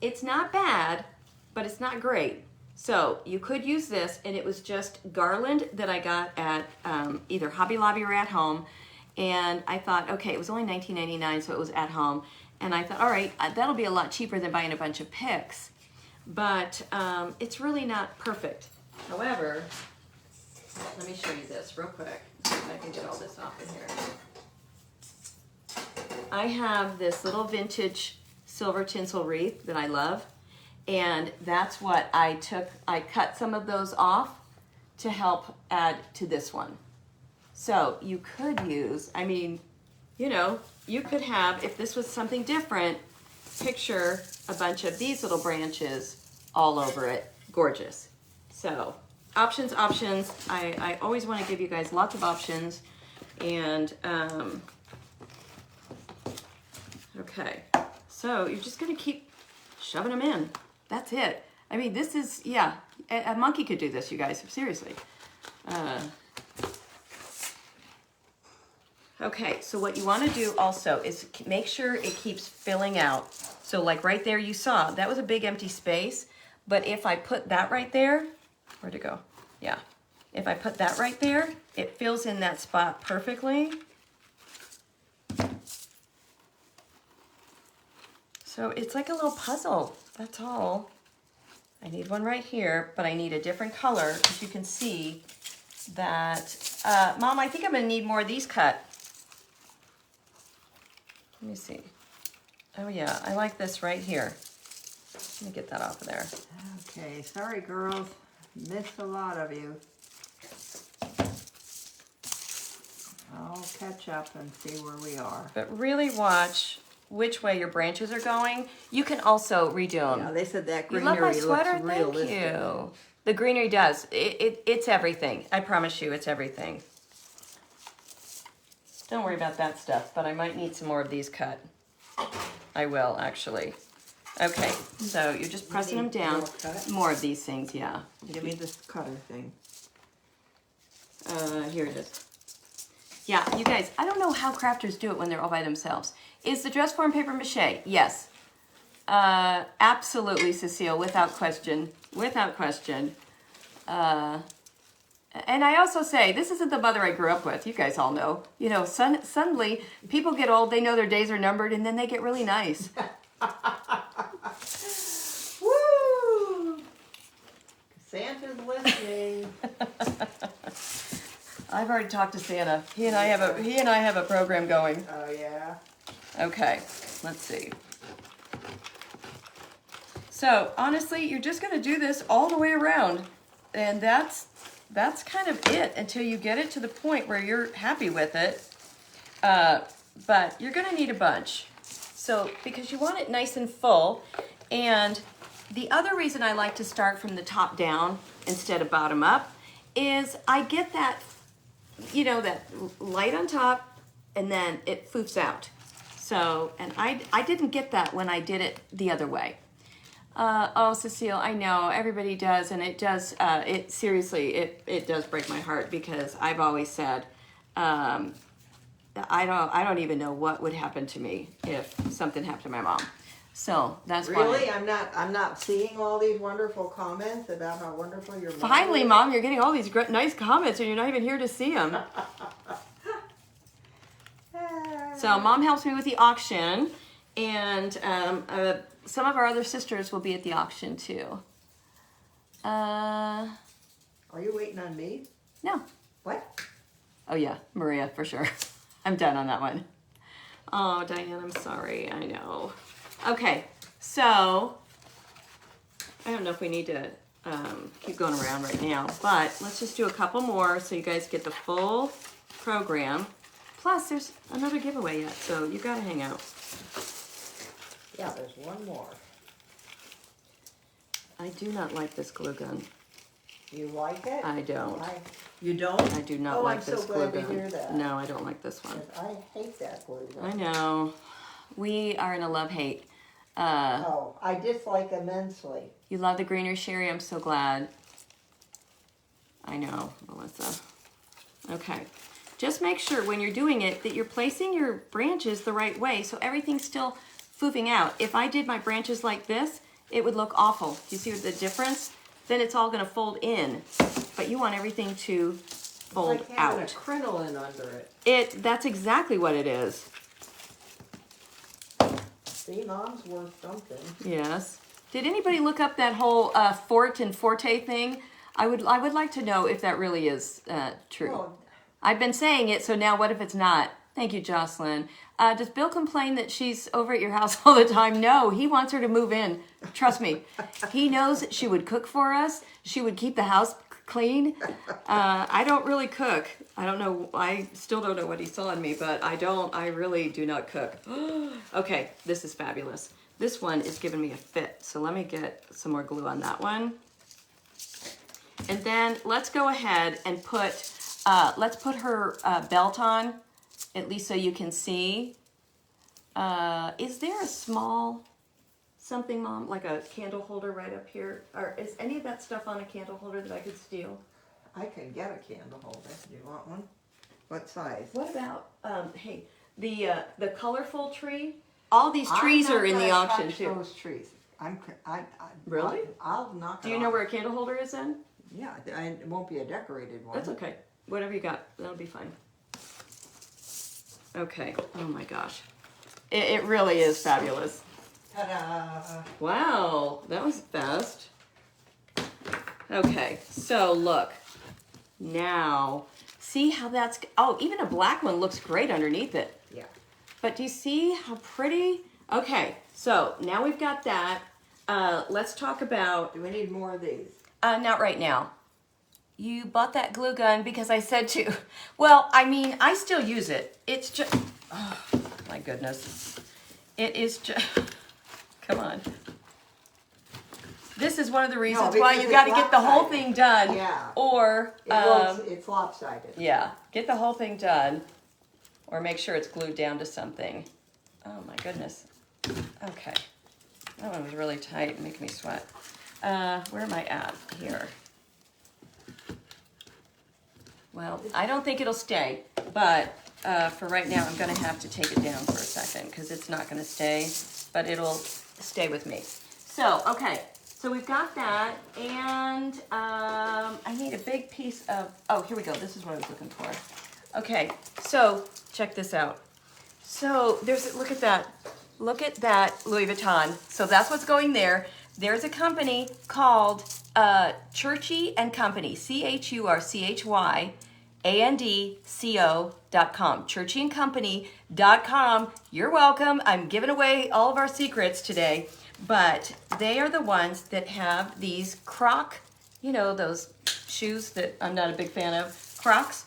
it's not bad, but it's not great. So you could use this, and it was just garland that I got at either Hobby Lobby or at home. And I thought, okay, it was only $19.99, so it was at home. And I thought, all right, that'll be a lot cheaper than buying a bunch of picks. But it's really not perfect. However, let me show you this real quick. See if I can get all this off in here. I have this little vintage silver tinsel wreath that I love. And that's what I took. I cut some of those off to help add to this one. So you could use, I mean, you know, you could have, if this was something different, picture a bunch of these little branches all over it. Gorgeous. So options, options. I always want to give you guys lots of options. And okay, so you're just going to keep shoving them in. That's it. I mean, this is, yeah, a monkey could do this, you guys, seriously. Okay, so what you want to do also is make sure it keeps filling out. So like right there you saw, that was a big empty space, but if I put that right there, where'd it go? Yeah, if I put that right there, it fills in that spot perfectly. So it's like a little puzzle, that's all. I need one right here, but I need a different color because you can see that, Mom, I think I'm gonna need more of these cut. Let me see. Oh yeah, I like this right here. Let me get that off of there. Okay, sorry girls, missed a lot of you. I'll catch up and see where we are. But really watch which way your branches are going. You can also redo them. Yeah, they said that You love my greenery sweater? looks realistic. Thank you. The greenery does. It's everything. I promise you, it's everything. Don't worry about that stuff, but I might need some more of these cut. I will, actually. Okay, so you're just pressing them down. More of these things, yeah. Give me this cutter thing. Here it is. Yeah, you guys, I don't know how crafters do it when they're all by themselves. Is the dress form paper mache? Yes. Absolutely, Cecile, without question. Without question. And I also say, this isn't the mother I grew up with. You guys all know. You know, suddenly, people get old, they know their days are numbered, and then they get really nice. Woo! Santa's listening. I've already talked to Santa. He and I have a program going. Oh yeah. Okay, let's see. So honestly, you're just gonna do this all the way around, and that's kind of it until you get it to the point where you're happy with it. But you're gonna need a bunch. So because you want it nice and full, and the other reason I like to start from the top down instead of bottom up is I get that, you know, that light on top, and then it foofs out. So, and I didn't get that when I did it the other way. Oh, Cecile, I know everybody does, and it does. It seriously, it does break my heart because I've always said, I don't even know what would happen to me if something happened to my mom. So that's Really? why. I'm not seeing all these wonderful comments about how wonderful your mom Finally, is. Mom, you're getting all these nice comments, and you're not even here to see them. So Mom helps me with the auction, and some of our other sisters will be at the auction too. Are you waiting on me? No. What? Oh yeah, Maria, for sure. I'm done on that one. Oh, Diane, I'm sorry. I know. Okay, so I don't know if we need to keep going around right now, but let's just do a couple more so you guys get the full program. Plus, there's another giveaway yet, so you gotta hang out. Yeah, there's one more. I do not like this glue gun. You like it? I don't. You don't? I do not like this glue gun. I'm so glad to hear that. No, I don't like this one. I hate that glue gun. I know. We are in a love-hate. I dislike immensely. You love the greenery, Sherry? I'm so glad. I know, Melissa. Okay. Just make sure when you're doing it that you're placing your branches the right way so everything's still foofing out. If I did my branches like this, it would look awful. Do you see the difference? Then it's all going to fold in. But you want everything to fold it's like out. having a crinoline under it. That's exactly what it is. See, Mom's worth something. Yes. Did anybody look up that whole fort and forte thing? I would like to know if that really is true. Well, I've been saying it, so now what if it's not? Thank you, Jocelyn. Does Bill complain that she's over at your house all the time? No, he wants her to move in. Trust me. He knows that she would cook for us. She would keep the house clean. I don't really cook. I don't know. I still don't know what he saw in me, but I really do not cook. Okay, this is fabulous. This one is giving me a fit. So let me get some more glue on that one. And then let's go ahead and let's put her belt on, at least so you can see. Is there a small something, Mom, like a candle holder right up here? Or is any of that stuff on a candle holder that I could steal? I can get a candle holder. Do you want one? What size? What about, hey, the colorful tree? All these trees are in the auction too. Those trees. Really? I'll knock it Do you know where a candle holder is then? Yeah, it won't be a decorated one. That's okay. Whatever you got, that'll be fine. Okay. Oh my gosh. It really is fabulous. Ta-da! Wow, that was fast. Okay, so look. Now, see how that's... Oh, even a black one looks great underneath it. Yeah. But do you see how pretty? Okay, so now we've got that. Let's talk about... Do we need more of these? Not right now. You bought that glue gun because I said to. Well, I mean, I still use it. It's just... Oh, my goodness. It is just... Come on. This is one of the reasons why you got to get the whole thing done. Yeah. Or... it's lopsided. Yeah, get the whole thing done. Or make sure it's glued down to something. Oh, my goodness. Okay. That one was really tight and making me sweat. Where am I at here? Well, I don't think it'll stay, but for right now, I'm going to have to take it down for a second because it's not going to stay, but it'll stay with me. So, okay, so we've got that, and I need a big piece of, oh, here we go. This is what I was looking for. Okay, so check this out. So look at that Louis Vuitton. So that's what's going there. There's a company called Churchy and Company, CHURCHYANDCO.com, churchyandcompany.com. You're welcome. I'm giving away all of our secrets today, but they are the ones that have these Croc, you know, those shoes that I'm not a big fan of, Crocs.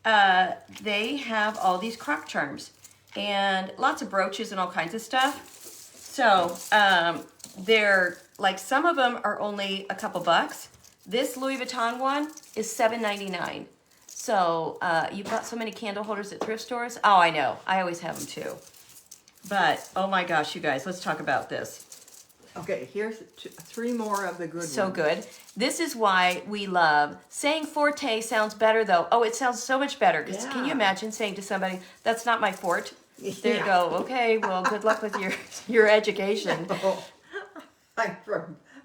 They have all these Croc charms and lots of brooches and all kinds of stuff. So they're like, some of them are only a couple bucks. This Louis Vuitton one is $7.99. So you bought so many candle holders at thrift stores. Oh, I know. I always have them too. But oh my gosh, you guys, let's talk about this. Okay, here's 3 more of the good ones. So good. This is why we love saying forte sounds better though. Oh, it sounds so much better. Yeah. Can you imagine saying to somebody, that's not my fort? There you go. Okay, well, good luck with your education.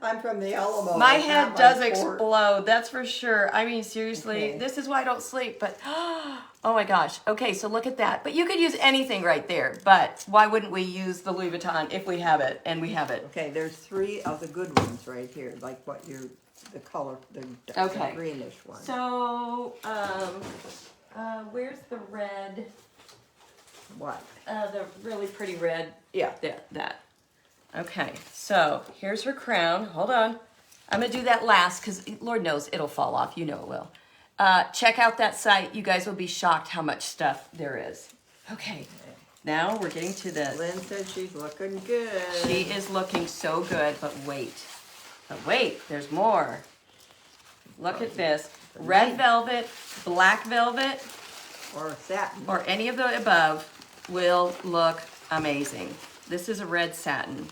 I'm from the Alamo. My head does explode, that's for sure. I mean, seriously, Okay. This is why I don't sleep, but oh my gosh. Okay, so look at that. But you could use anything right there, but why wouldn't we use the Louis Vuitton if we have it, and we have it? Okay, there's 3 of the good ones right here, like the color, the greenish one. So, where's the red? What? The really pretty red. Yeah, that. Okay, so here's her crown. Hold on. I'm going to do that last because Lord knows it'll fall off. You know it will. Check out that site. You guys will be shocked how much stuff there is. Okay, now we're getting to the... Lynn said she's looking good. She is looking so good, but wait. There's more. Look at this. Red velvet, black velvet, or satin, or any of the above will look amazing. This is a red satin.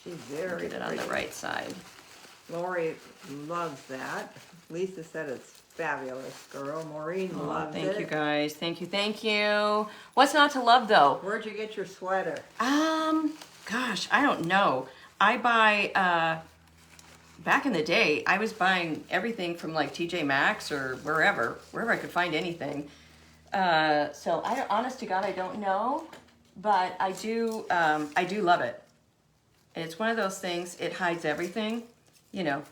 She's very Get it on the right side. Lori loves that. Lisa said it's fabulous, girl. Maureen loves it. Thank you guys. Thank you. What's not to love though? Where'd you get your sweater? Gosh, I don't know. I buy back in the day, I was buying everything from like TJ Maxx or wherever I could find anything. So honest to God, I don't know, but I do love it. It's one of those things, it hides everything, you know.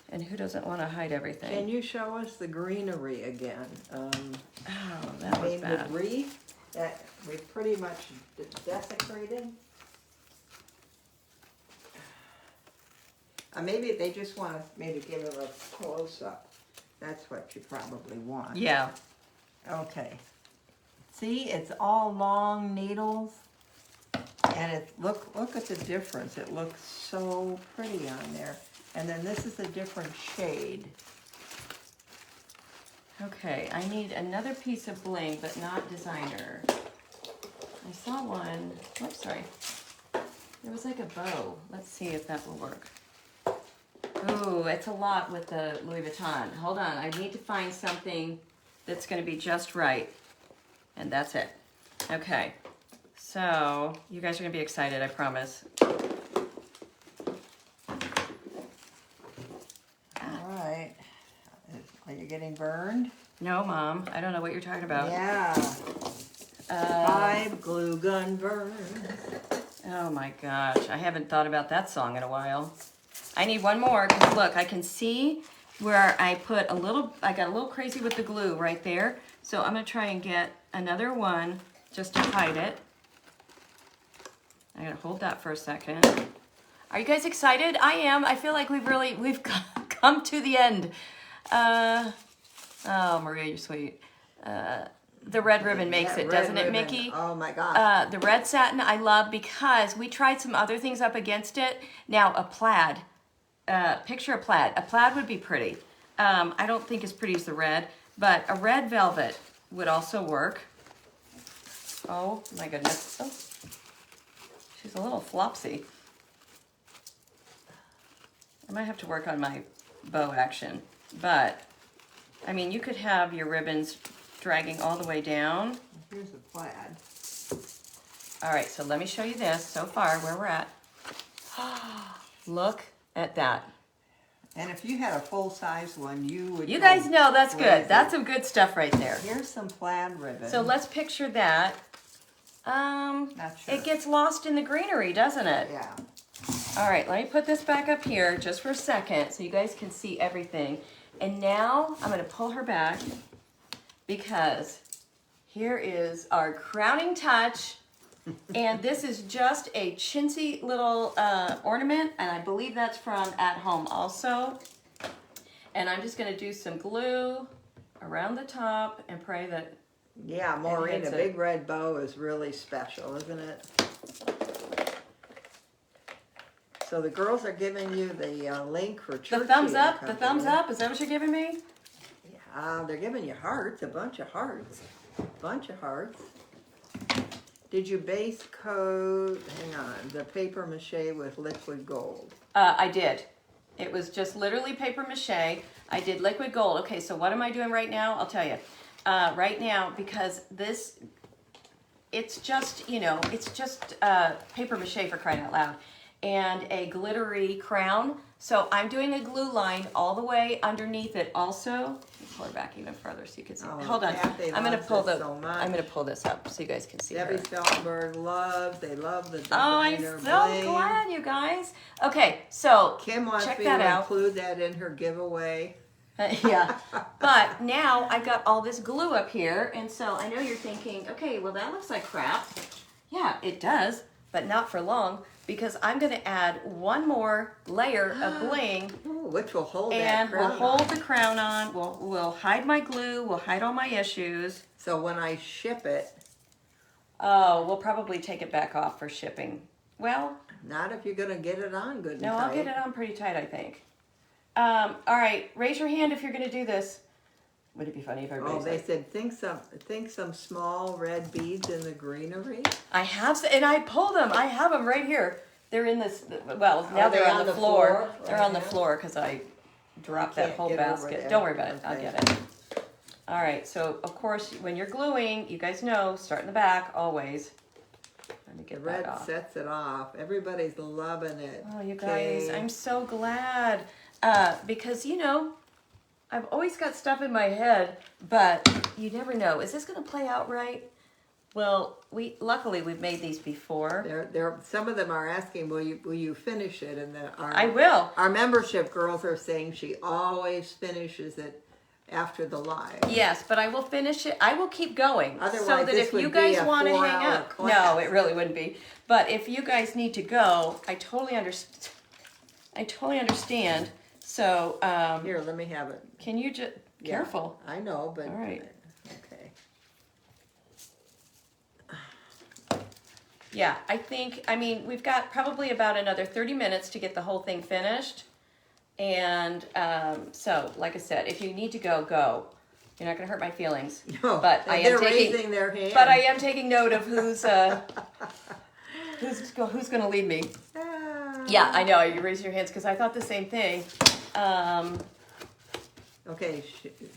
And who doesn't want to hide everything? Can you show us the greenery again? That was bad. The wreath that we pretty much desecrated. Maybe they just want me to give it a close-up. That's what you probably want. Yeah. Okay. See, it's all long needles. And it look at the difference. It looks so pretty on there. And then this is a different shade. Okay, I need another piece of bling, but not designer. I saw one. Oops, sorry. There was like a bow. Let's see if that will work. Ooh, it's a lot with the Louis Vuitton. Hold on, I need to find something that's going to be just right. And that's it. Okay, so you guys are going to be excited, I promise. All right. Are you getting burned? No, Mom, I don't know what you're talking about. Yeah. 5 glue gun burns. Oh my gosh, I haven't thought about that song in a while. I need one more, because look, I can see where I put a little, I got a little crazy with the glue right there. So I'm going to try and get another one just to hide it. I'm going to hold that for a second. Are you guys excited? I am. I feel like we've come to the end. Oh, Maria, you're sweet. The red ribbon makes it, doesn't it, Mickey? Oh my gosh. The red satin I love because we tried some other things up against it. Now a plaid, picture a plaid. A plaid would be pretty. I don't think as pretty as the red, but a red velvet would also work. Oh my goodness. Oh, she's a little flopsy. I might have to work on my bow action, but I mean, you could have your ribbons dragging all the way down. Here's the plaid. All right, so let me show you this so far where we're at. Look at that. And if you had a full-size one, you would. You guys know that's crazy. good. That's some good stuff right there. Here's some plaid ribbon. So let's picture that. Not sure. It gets lost in the greenery, doesn't it? Yeah. All right, let me put this back up here just for a second so you guys can see everything. And now I'm going to pull her back because here is our crowning touch. And this is just a chintzy little ornament, and I believe that's from At Home also. And I'm just going to do some glue around the top and pray that... Yeah, Maureen, a big red bow is really special, isn't it? So the girls are giving you the link for Church. The thumbs up? The thumbs up? Is that what you're giving me? Yeah, they're giving you hearts, a bunch of hearts. Bunch of hearts. Did you base coat, hang on, the paper mache with liquid gold? I did. It was just literally paper mache. I did liquid gold. Okay, so what am I doing right now? I'll tell you. Right now, because this, it's just, you know, it's just paper mache for crying out loud. And a glittery crown. So I'm doing a glue line all the way underneath it also. Let me pull her back even further so you can see. Oh, Hold on. Kathy I'm gonna loves pull this the so much. I'm gonna pull this up so you guys can see Debbie her. Feltenberg they love the Oh, I'm designer so Bling. glad, you guys. Okay, so Kim wants check me that to out. include that in her giveaway. Yeah, but now I've got all this glue up here, and so I know you're thinking, okay, well that looks like crap. Yeah, it does, but not for long, because I'm going to add one more layer of bling. Ooh, which will hold And that crown we'll hold on. the crown on. We'll hide my glue. We'll hide all my issues. So when I ship it, Oh, we'll probably take it back off for shipping. Well, not if you're gonna get it on good and no, tight. I'll get it on pretty tight, I think. All right, raise your hand if you're going to do this. Would it be funny if everybody Oh, they said think some small red beads in the greenery. I have, and I pulled them. I have them right here. They're in this, well, now Are they're they on the floor. They're right on the now? floor because I dropped that can't whole get over basket. there. Don't worry about it. I'll Okay. get it. All right, so of course, when you're gluing, you guys know, start in the back always. Let me The get red that off. sets it off. Everybody's loving it. Oh, you guys, Okay. I'm so glad. Because, you know, I've always got stuff in my head, but you never know. Is this going to play out right? Well, luckily we've made these before. Some of them are asking, will you finish it? And I will. Our membership girls are saying she always finishes it after the live. Yes, but I will finish it. I will keep going. Otherwise, so that this if would you be guys a want to hang 4-hour up, class. no, it really wouldn't be. But if you guys need to go, I totally understand. I totally understand. So, Here, let me have it. can you just Yeah, careful? I know, but All right. okay. Yeah, I mean, we've got probably about another 30 minutes to get the whole thing finished. And so, like I said, if you need to go, go. You're not going to hurt my feelings. No, but I am they're taking, raising their hand. But I am taking note of who's going to lead me. Ah. Yeah, I know. You raise your hands because I thought the same thing. Okay,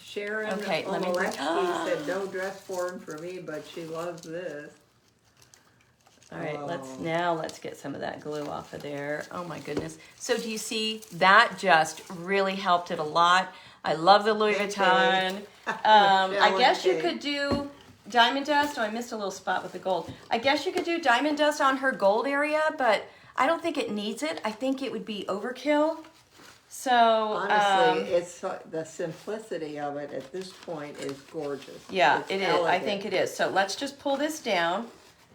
Sharon Okay, let me bring- Omeletsky said no dress form for me, but she loves this. All right, Oh. let's get some of that glue off of there. Oh my goodness. So do you see that just really helped it a lot? I love the Louis Okay. Vuitton. I guess you Okay. could do diamond dust. Oh, I missed a little spot with the gold. I guess you could do diamond dust on her gold area, but I don't think it needs it. I think it would be overkill. So Honestly, it's the simplicity of it at this point is gorgeous. yeah, It's it is. I elegant. think it is. So let's just pull this down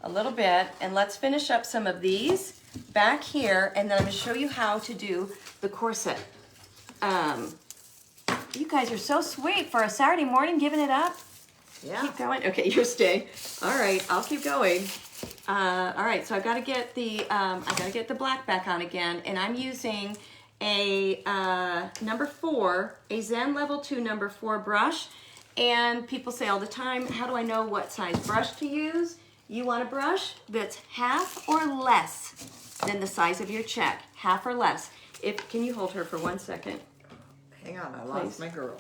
a little bit and let's finish up some of these back here, and then I'm going to show you how to do the corset. You guys are so sweet for a Saturday morning, giving it up. Yeah. Keep going. Okay, you're staying. All right, I'll keep going. All right, so I've got to get the black back on again, and I'm using a number 4, a Zen Level 2 number 4 brush. And people say all the time, how do I know what size brush to use? You want a brush that's half or less than the size of your check, half or less. Can you hold her for 1 second? Hang on, I lost Please. my girl.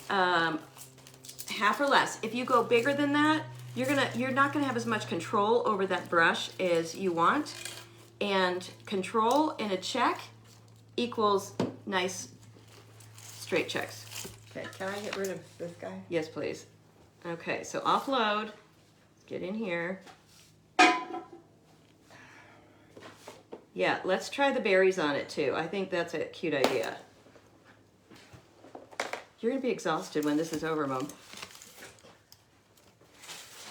Half or less. If you go bigger than that, you're not gonna have as much control over that brush as you want. And control in a check equals nice straight checks. Okay, can I get rid of this guy? Yes, please. Okay, so offload. Get in here. Yeah, let's try the berries on it too. I think that's a cute idea. You're gonna be exhausted when this is over, Mom. Is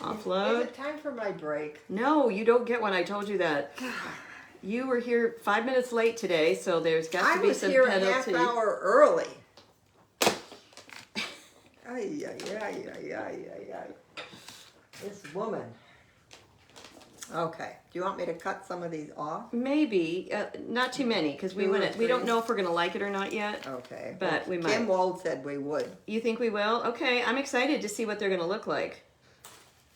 Offload. it time for my break? No, you don't get one. I told you that. You were here 5 minutes late today, so there's got I to be was some here penalty. a half hour early. Ay, ay, ay, ay, ay, ay, ay. This woman. Okay, do you want me to cut some of these off? Maybe not too many because we 2 or we don't 3? know if we're gonna like it or not yet. Okay. But we might. Kim Wold said we would. You think we will? Okay, I'm excited to see what they're gonna look like.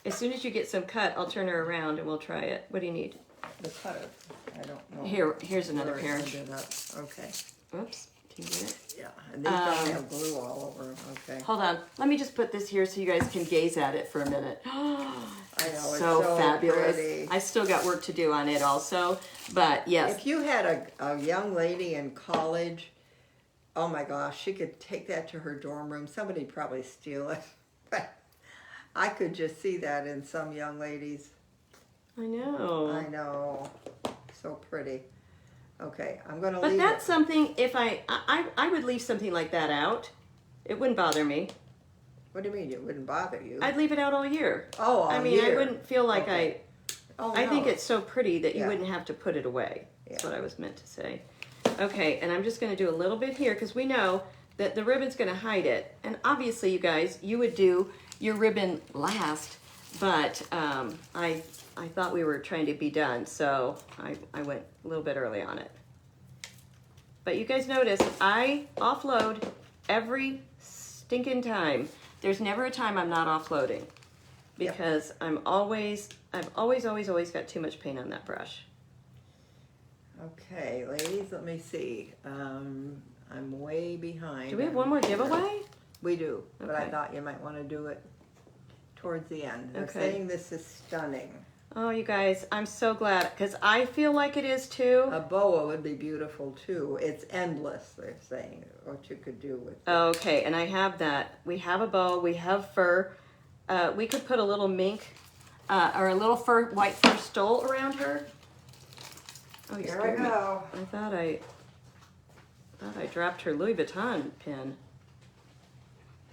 As soon as you get some cut, I'll turn her around and we'll try it. What do you need? The cutter. I don't know. Here's another where pair. it ended up. Okay. Oops, can you get it? Yeah, and these don't have glue all over them. Okay. Hold on. Let me just put this here so you guys can gaze at it for a minute. I know, it's so so fabulous. pretty. I still got work to do on it also, but yes. If you had a young lady in college, oh my gosh, she could take that to her dorm room. Somebody'd probably steal it. But I could just see that in some young ladies. I know. I know. So pretty. Okay, I'm going to But leave that's it. something, if I would leave something like that out. It wouldn't bother me. What do you mean? It wouldn't bother you? I'd leave it out all year. Oh, all I mean, year. I wouldn't feel like Okay. Oh, I think no. it's so pretty that you Yeah. wouldn't have to put it away. That's Yeah. what I was meant to say. Okay, and I'm just going to do a little bit here because we know that the ribbon's going to hide it. And obviously, you guys, you would do your ribbon last, but I thought we were trying to be done, so I went a little bit early on it. But you guys notice I offload every stinking time. There's never a time I'm not offloading because I've always got too much paint on that brush. Okay, ladies, let me see. I'm way behind. Do we have one more giveaway? We do, but I Okay. thought you might want to do it towards the end. They're Okay. saying this is stunning. Oh, you guys, I'm so glad because I feel like it is too. A boa would be beautiful too. It's endless, they're saying, what you could do with it. Okay, and I have that. We have a bow, we have fur. We could put a little mink or a little white fur stole around her. Oh, you Here I scared me. go. I thought I dropped her Louis Vuitton pin.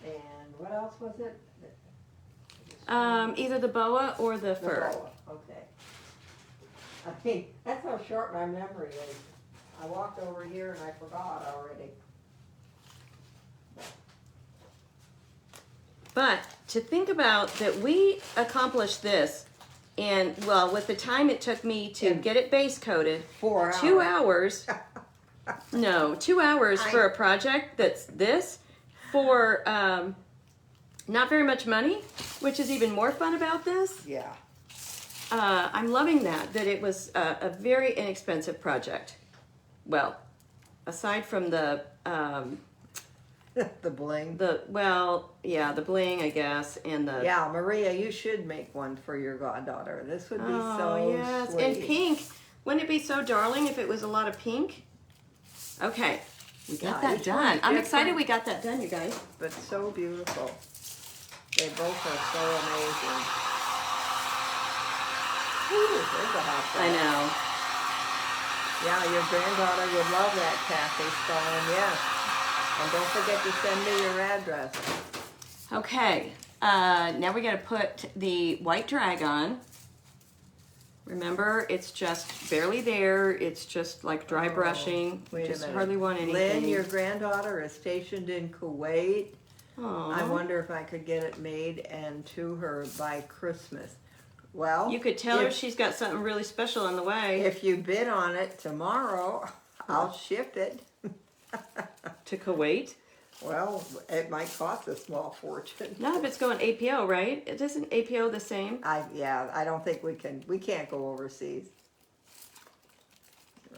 And what else was it? Either the boa or the The fur. boa, okay. I mean, that's how short my memory is. I walked over here and I forgot already. But to think about that we accomplished this, and well, with the time it took me to get it base coated, 4 hours. 2 hours. No, 2 hours for a project that's this for not very much money, which is even more fun about this. Yeah. I'm loving that it was a very inexpensive project. Well, aside from the The bling. the bling, I guess, and the Yeah, Maria, you should make one for your goddaughter. This would be so yes, sweet. and pink. Wouldn't it be so darling if it was a lot of pink? Okay, we got Yeah, that each done. one's I'm excited different. we got that done, you guys. But so beautiful. They both are so amazing. Ooh, there's a hot dog. I know. Yeah, your granddaughter would love that cafe stone, yes. And don't forget to send me your address. Okay, now we got to put the white drag on. Remember, it's just barely there. It's just like dry brushing. We Wait a just minute. hardly want anything. Lynn, your granddaughter is stationed in Kuwait. Aw. I wonder if I could get it made and to her by Christmas. Well, You could tell her if, she's got something really special on the way if you bid on it tomorrow, I'll ship it. to Kuwait. Well, it might cost a small fortune. Not if it's going APO, right? Isn't APO the same? I don't think we can't go overseas.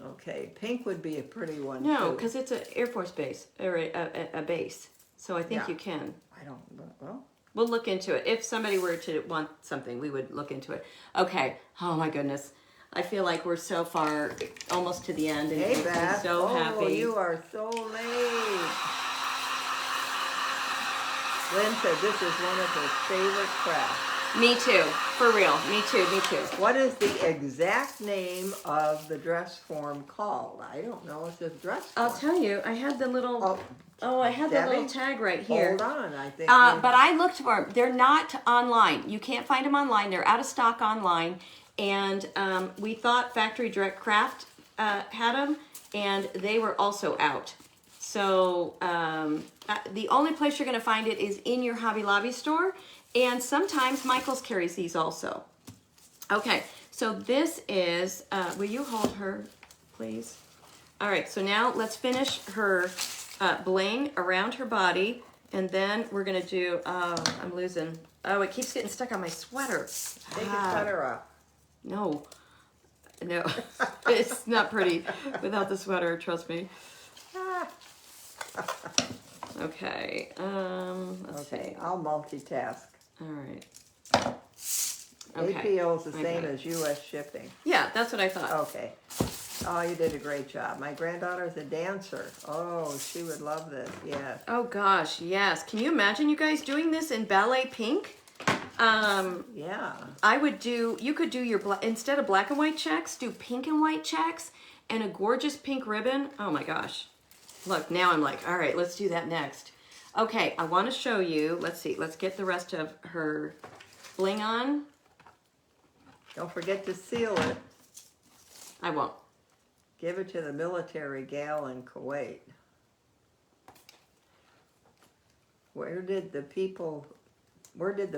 Okay, pink would be a pretty one No, too. because it's an Air Force base or a base. So I think Yeah. you can. I don't, well, We'll look into it. If somebody were to want something, we would look into it. Okay. Oh my goodness. I feel like we're so far, almost to the end, and hey I'm Beth, so happy. you are so late. Lynn said this is one of her favorite crafts. Me too. For real. Me too. Me too. What is the exact name of the dress form called? I don't know. It's a dress form. I'll tell you. I had the little. Oh, I had the Debbie? little tag right here. hold on. I think. But I looked for them. They're not online. You can't find them online. They're out of stock online. And we thought Factory Direct Craft had them, and they were also out. So the only place you're going to find it is in your Hobby Lobby store, and sometimes Michael's carries these also. Okay, so this is, will you hold her, please? All right, so now let's finish her bling around her body, and then we're going to do, I'm losing, it keeps getting stuck on my sweater. Take your sweater off. No, it's not pretty without the sweater, trust me. Okay, let's see. Okay, I'll multitask. All right. Okay. APO is the I same got it. as U.S. shipping. Yeah, that's what I thought. Okay. Oh, you did a great job. My granddaughter's a dancer. Oh, she would love this. Yes. Oh gosh, yes. Can you imagine you guys doing this in ballet pink? Yeah. I would do, you could do your, instead of black and white checks, do pink and white checks and a gorgeous pink ribbon. Oh my gosh. Look, now I'm like, all right, let's do that next. Okay, I want to show you, let's see, let's get the rest of her bling on. Don't forget to seal it. I won't. Give it to the military gal in Kuwait. Where did the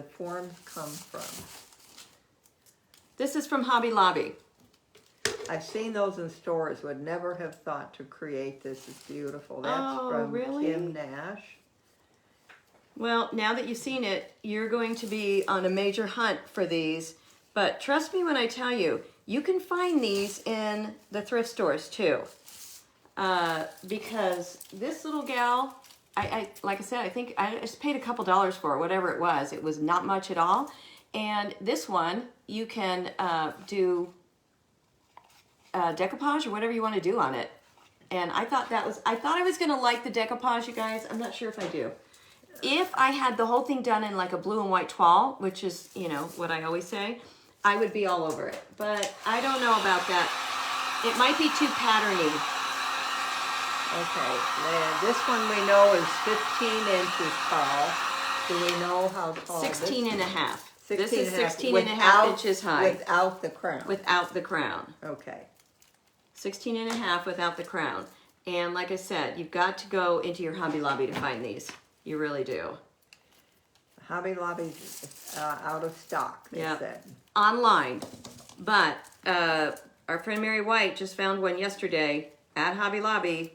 forms come from? This is from Hobby Lobby. I've seen those in stores, would never have thought to create this. It's beautiful. That's from really? Kim Nash. Well, now that you've seen it, you're going to be on a major hunt for these. But trust me when I tell you, you can find these in the thrift stores too. Because this little gal, like I said, I think I just paid a couple dollars for it, whatever it was. It was not much at all. And this one, you can do decoupage or whatever you want to do on it. And I thought I was going to like the decoupage, you guys. I'm not sure if I do. If I had the whole thing done in like a blue and white toile, which is, you know, what I always say, I would be all over it. But I don't know about that. It might be too patterny. Okay, this one we know is 15 inches tall. Do we know how tall 16 and a half. 16 This is and a half. 16 and a half inches high. Without the crown. Without the crown. Okay. 16 and a half without the crown. And like I said, you've got to go into your Hobby Lobby to find these. You really do. Hobby Lobby's out of stock, they said. Online. But our friend Mary White just found one yesterday at Hobby Lobby.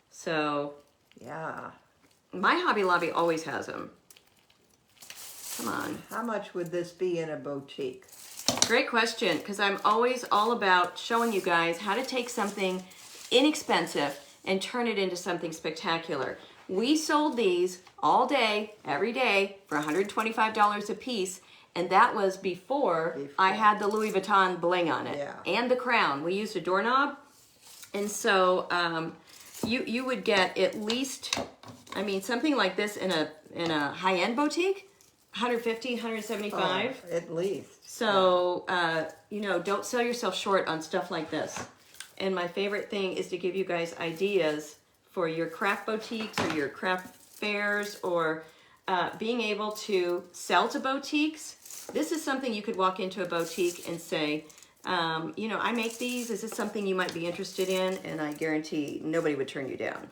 So, yeah. My Hobby Lobby always has them. Come on. How much would this be in a boutique? Great question, because I'm always all about showing you guys how to take something inexpensive and turn it into something spectacular. We sold these all day, every day, for $125 a piece, and that was before I had the Louis Vuitton bling on it. Yeah. And the crown. We used a doorknob, and so you would get at least, I mean, something like this in a high-end boutique, 150, 175. Oh, at least. So, you know, don't sell yourself short on stuff like this. And my favorite thing is to give you guys ideas for your craft boutiques or your craft fairs or being able to sell to boutiques. This is something you could walk into a boutique and say, you know, I make these. Is this something you might be interested in? And I guarantee nobody would turn you down.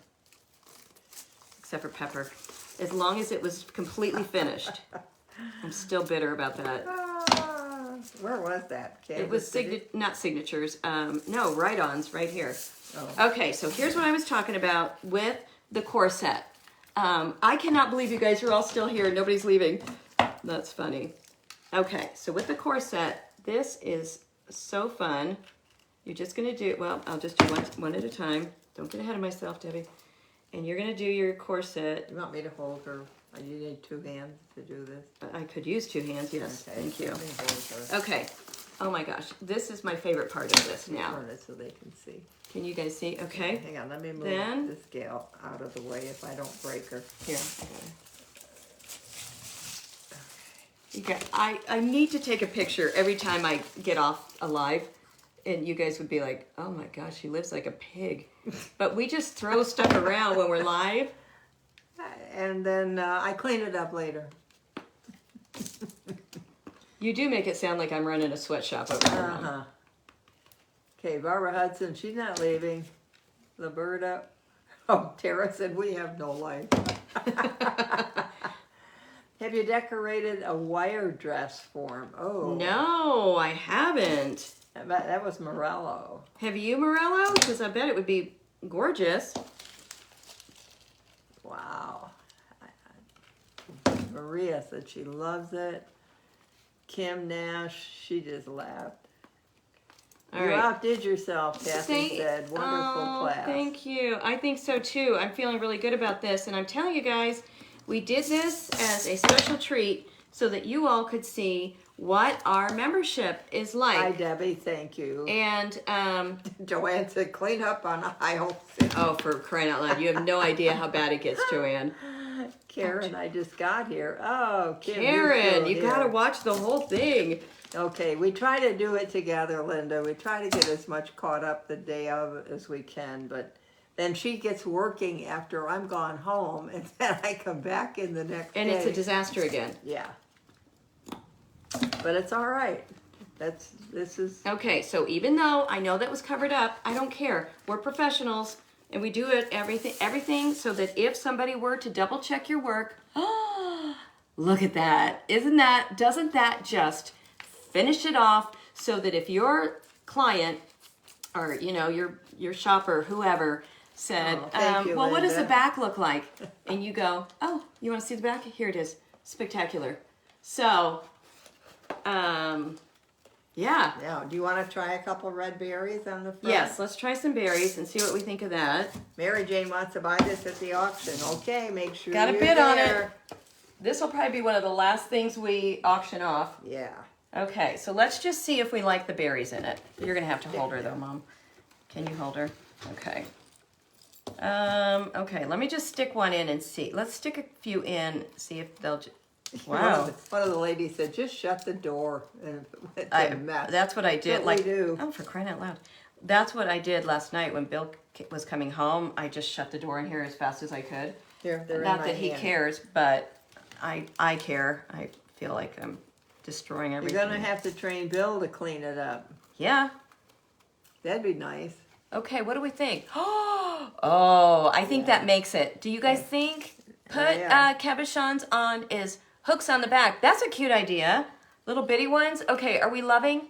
Except for Pepper. As long as it was completely finished. I'm still bitter about that. Where was that? It was not signatures. No, write-ons right here. Oh. Okay, so here's what I was talking about with the corset. I cannot believe you guys are all still here. Nobody's leaving. That's funny. Okay, so with the corset, this is so fun. You're just going to do, well, I'll just do one at a time. Don't get ahead of myself, Debbie. And you're going to do your corset. You want me to hold her? You need two hands to do this? I could use two hands, yes. Okay, Thank you. let me hold her. Okay. Oh my gosh. This is my favorite part of this now. Turn it so they can see. Can you guys see? Okay. Hang on, let me move Then- this gal out of the way if I don't break her. Here. Okay. I need to take a picture every time I get off alive. And you guys would be like, oh my gosh, she lives like a pig. But we just throw stuff around when we're live. And then I clean it up later. You do make it sound like I'm running a sweatshop over here. Uh-huh. Okay, Barbara Hudson, she's not leaving. Liberta. Oh, Tara said we have no life. Have you decorated a wire dress form? Oh. No, I haven't. That was Morello. Have you, Morello? Because I bet it would be gorgeous. Wow. Maria said she loves it. Kim Nash, she just laughed. All You right. outdid yourself, Kathy said. Wonderful class. Thank you. I think so too. I'm feeling really good about this. And I'm telling you guys, we did this as a special treat so that you all could see what our membership is like. Hi, Debbie. Thank you. And, Joanne said, clean up on aisle 6. oh, for crying out loud. You have no idea how bad it gets, Joanne. Karen, I just got here. Oh, Kim, Karen, you you got to watch the whole thing. Okay, we try to do it together, Linda. We try to get as much caught up the day of as we can, but then she gets working after I'm gone home, and then I come back in the next And day. it's a disaster again. Yeah. But it's all right. This is Okay, so even though I know that was covered up, I don't care. We're professionals and we do it everything so that if somebody were to double check your work, look at that. Doesn't that just finish it off so that if your client or your shopper, whoever said, thank you, well, what does the Linda. back look like? And you go, oh, you want to see the back? Here it is. Spectacular. So, yeah. Now, do you want to try a couple red berries on the front? Yes, let's try some berries and see what we think of that. Mary Jane wants to buy this at the auction. Okay, make sure Got a you're bid on there. it. This will probably be one of the last things we auction off. Yeah. Okay, so let's just see if we like the berries in it. You're gonna have to hold her though, Mom. Can you hold her? Okay. Okay, let me just stick one in and see. Let's stick a few in, see if they'll. Wow. One of the ladies said, just shut the door. And it's a mess. That's what I did. That's what we do. Oh, for crying out loud. That's what I did last night when Bill was coming home. I just shut the door in here as fast as I could. They're Not in my that he hand. cares, but I care. I feel like I'm destroying everything. You're going to have to train Bill to clean it up. Yeah. That'd be nice. Okay, what do we think? Oh, I think that makes it. Do you guys think? Put yeah. cabochons on is hooks on the back. That's a cute idea. Little bitty ones. Okay, are we loving?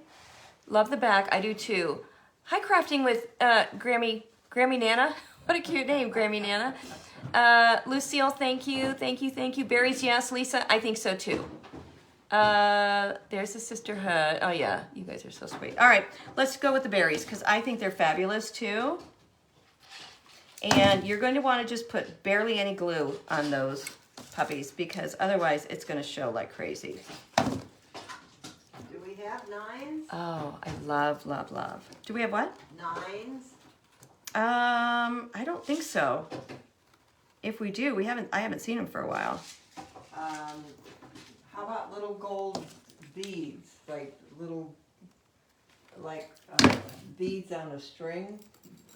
Love the back. I do too. Hi, crafting with Grammy Nana. What a cute name, Grammy Nana. Lucille, thank you. Berries, yes. Lisa, I think so too. There's the sisterhood. Oh yeah, you guys are so sweet. All right, let's go with the berries because I think they're fabulous too. And you're going to want to just put barely any glue on those puppies because otherwise it's going to show like crazy. Do we have nines? Oh, I love. Do we have what? Nines? I don't think so. If we do, I haven't seen them for a while. How about little gold beads? Like little, beads on a string?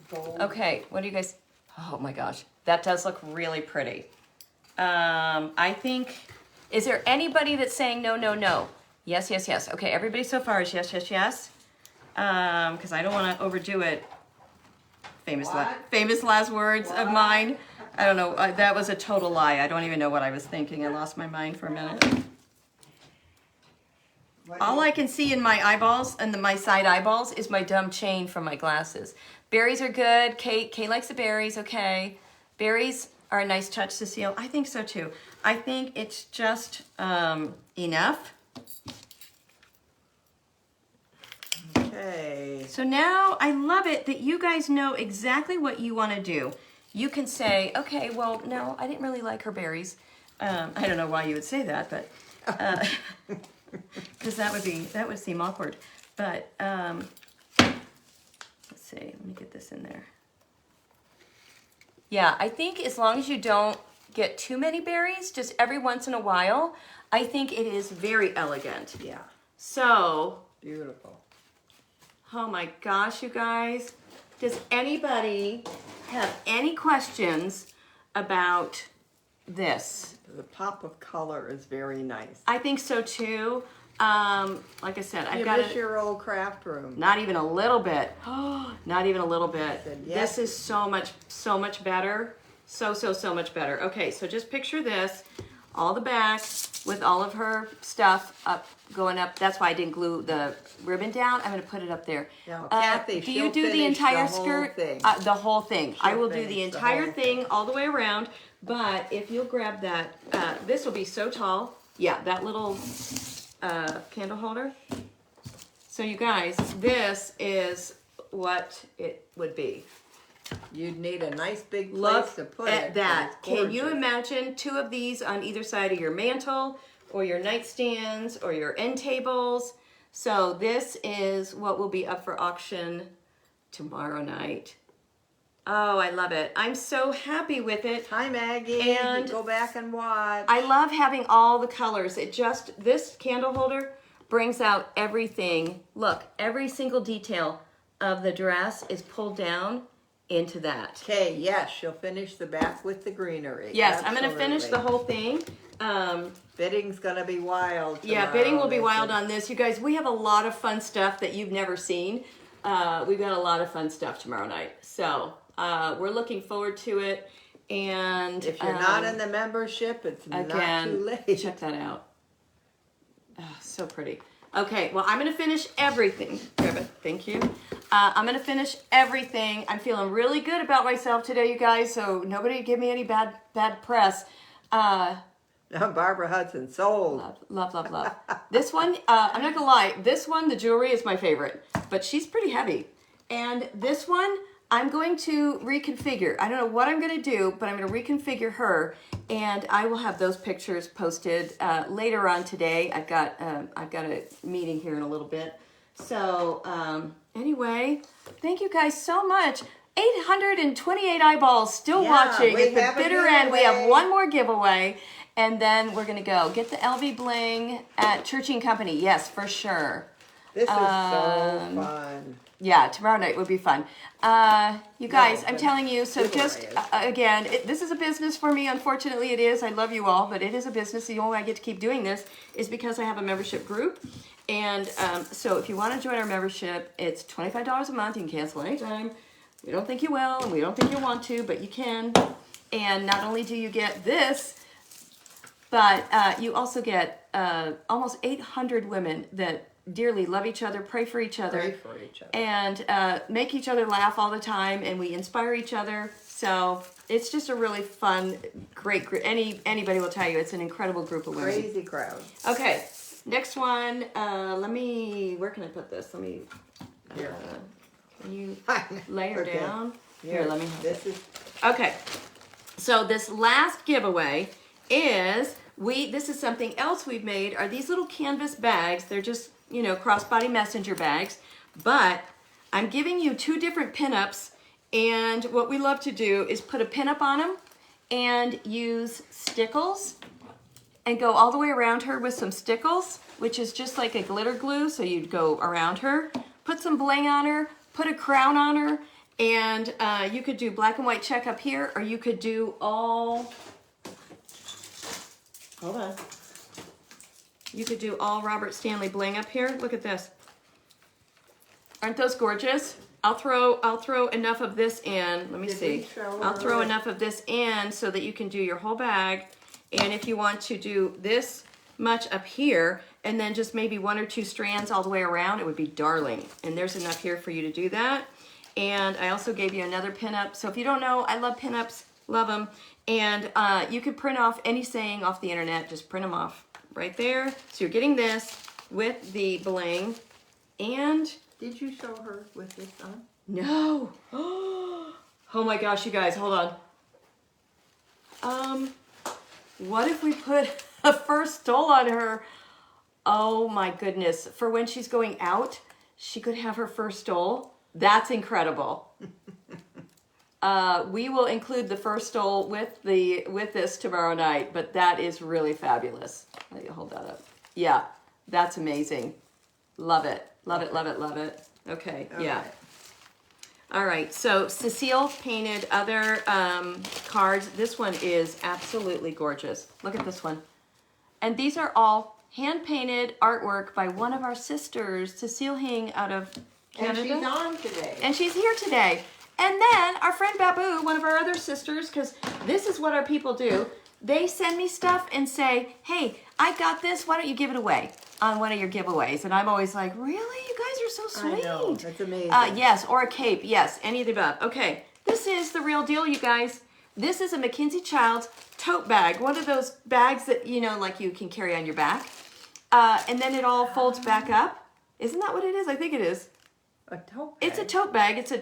Gold. Okay, what do you guys? Oh my gosh, that does look really pretty. I think, is there anybody that's saying no, no, no? Yes. Okay, everybody so far is yes. Because I don't want to overdo it. Famous last words of mine. I don't know. That was a total lie. I don't even know what I was thinking. I lost my mind for a minute. All I can see in my eyeballs and my side eyeballs is my dumb chain from my glasses. Berries are good. Kate likes the berries. Okay. Berries are a nice touch, Cecile. I think so too. I think it's just enough. Okay. So now I love it that you guys know exactly what you want to do. You can say, okay, well, no, I didn't really like her berries. I don't know why you would say that, but because that would seem awkward. But let's see. Let me get this in there. Yeah, I think as long as you don't get too many berries, just every once in a while, I think it is very elegant. Yeah. So. Beautiful. Oh my gosh, you guys. Does anybody have any questions about this? The pop of color is very nice. I think so too. Like I said, I've got miss your old craft room. Not even a little bit. Not even a little bit. Yes. This is so much better. So much better. Okay, so just picture this. All the back with all of her stuff going up. That's why I didn't glue the ribbon down. I'm going to put it up there. Now, Kathy, do you she'll do the finish entire the whole skirt? thing. The whole thing. I will do the finish the entire whole thing all the way around. But if you'll grab that, this will be so tall. Yeah, that little candle holder. So you guys, this is what it would be. You'd need a nice big place Look to put at it. that. It's Can you gorgeous. imagine 2 of these on either side of your mantle or your nightstands or your end tables? So this is what will be up for auction tomorrow night. Oh, I love it. I'm so happy with it. Hi, Maggie. And go back and watch. I love having all the colors. This candle holder brings out everything. Look, every single detail of the dress is pulled down into that. Okay, yes, she'll finish the back with the greenery. Yes, I'm going to finish the Absolutely. whole thing. Bidding's gonna be wild. Yeah, tomorrow, bidding will be they wild said. on this. You guys, we have a lot of fun stuff that you've never seen. We've got a lot of fun stuff tomorrow night. So we're looking forward to it. And If you're not in the membership, it's not too late. check that out. Oh, so pretty. Okay, well, I'm going to finish everything. Grab it. Thank you. I'm going to finish everything. I'm feeling really good about myself today, you guys, so nobody give me any bad press. Barbara Hudson, sold. Love, love, love. This one, I'm not going to lie, this one, the jewelry, is my favorite, but she's pretty heavy. And this one, I'm going to reconfigure. I don't know what I'm going to do, but I'm going to reconfigure her, and I will have those pictures posted later on today. I've got a meeting here in a little bit. So anyway, thank you guys so much. 828 eyeballs still watching at the bitter end. We have one more giveaway, and then we're going to go get the LV Bling at Church & Company. Yes, for sure. This is so fun. Yeah, tomorrow night would be fun. You guys, I'm telling you, so just, again, this is a business for me. Unfortunately, it is. I love you all, but it is a business. The only way I get to keep doing this is because I have a membership group. And so if you want to join our membership, it's $25 a month. You can cancel anytime. We don't think you will, and we don't think you'll want to, but you can. And not only do you get this, but you also get almost 800 women that dearly love each other, pray for each other, and make each other laugh all the time, and we inspire each other. So it's just a really fun, great group. Anybody will tell you it's an incredible group of women. Crazy crowd. Okay, next one. Where can I put this? Let me. Here. Can you lay her down? Here, let me. Okay. So this last giveaway is this is something else we've made. Are these little canvas bags? They're just crossbody messenger bags, but I'm giving you 2 different pinups, and what we love to do is put a pinup on them and use stickles and go all the way around her with some stickles, which is just like a glitter glue. So you'd go around her, put some bling on her, put a crown on her, and you could do black and white check up here, or you could do all, hold on. You could do all Robert Stanley bling up here. Look at this. Aren't those gorgeous? I'll throw enough of this in. Let me see. I'll throw enough of this in so that you can do your whole bag. And if you want to do this much up here, and then just maybe 1 or 2 strands all the way around, it would be darling. And there's enough here for you to do that. And I also gave you another pinup. So if you don't know, I love pinups, love them. And you could print off any saying off the internet, just print them off right there. So you're getting this with the bling. And did you show her with this on? no. Oh my gosh, you guys, hold on. What if we put a first stole on her? Oh my goodness. For when she's going out, she could have her first stole. That's incredible. We will include the first stole with this tomorrow night, but that is really fabulous. Let me hold that up. Yeah, that's amazing. Love it. Love it, love it, love it. Okay, yeah. All right, so Cecile painted other cards. This one is absolutely gorgeous. Look at this one. And these are all hand-painted artwork by one of our sisters, Cecile Hing out of Canada. And she's on today. And she's here today. And then our friend Babu, one of our other sisters, because this is what our people do, they send me stuff and say, hey, I got this, why don't you give it away on one of your giveaways? And I'm always like, really? You guys are so sweet. I know, that's amazing. Yes, or a cape, yes, any of the above. Okay, this is the real deal, you guys. This is a Mackenzie Childs tote bag, one of those bags that, like you can carry on your back. And then it all folds back up. Isn't that what it is? I think it is. A tote bag? It's a tote bag. It's a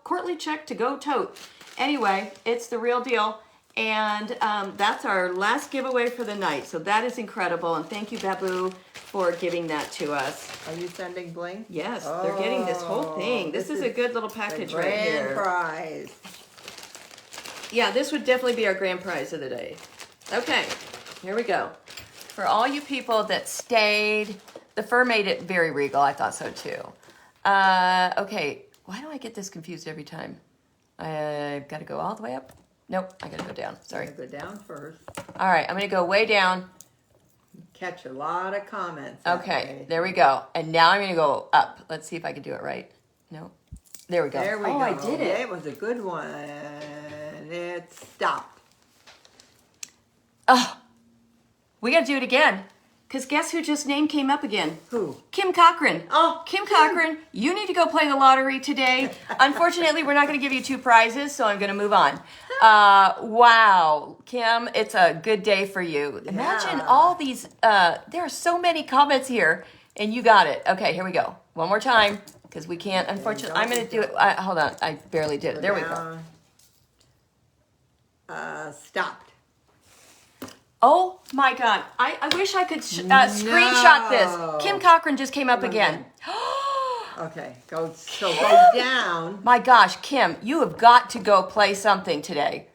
Courtly check to go tote. Anyway, it's the real deal. And that's our last giveaway for the night. So that is incredible. And thank you, Babu, for giving that to us. Are you sending bling? Yes, they're getting this whole thing. This is a good little package right here. Grand prize. Yeah, this would definitely be our grand prize of the day. Okay, here we go. For all you people that stayed, the fur made it very regal. I thought so too. Okay, why do I get this confused every time? I've got to go all the way up. Nope, I gotta go down. Sorry. Go down first. All right, I'm gonna go way down. Catch a lot of comments. that Okay, way. there we go. And now I'm gonna go up. Let's see if I can do it right. No. There we go. There we go. I did it. It was a good one. It stopped. Oh, we gotta do it again. Because guess who just name came up again? Who? Kim Cochran. Oh, Kim Cochran, you need to go play the lottery today. Unfortunately, we're not going to give you 2 prizes, so I'm going to move on. Wow, Kim, it's a good day for you. Imagine Yeah. all these, there are so many comments here, and you got it. Okay, here we go. One more time, because we can't, unfortunately, I'm going to do it. Hold on, I barely did it. There we go. Stopped. Oh my God, I wish I could screenshot this. Kim Cochran just came up again. Okay, go down. My gosh, Kim, you have got to go play something today.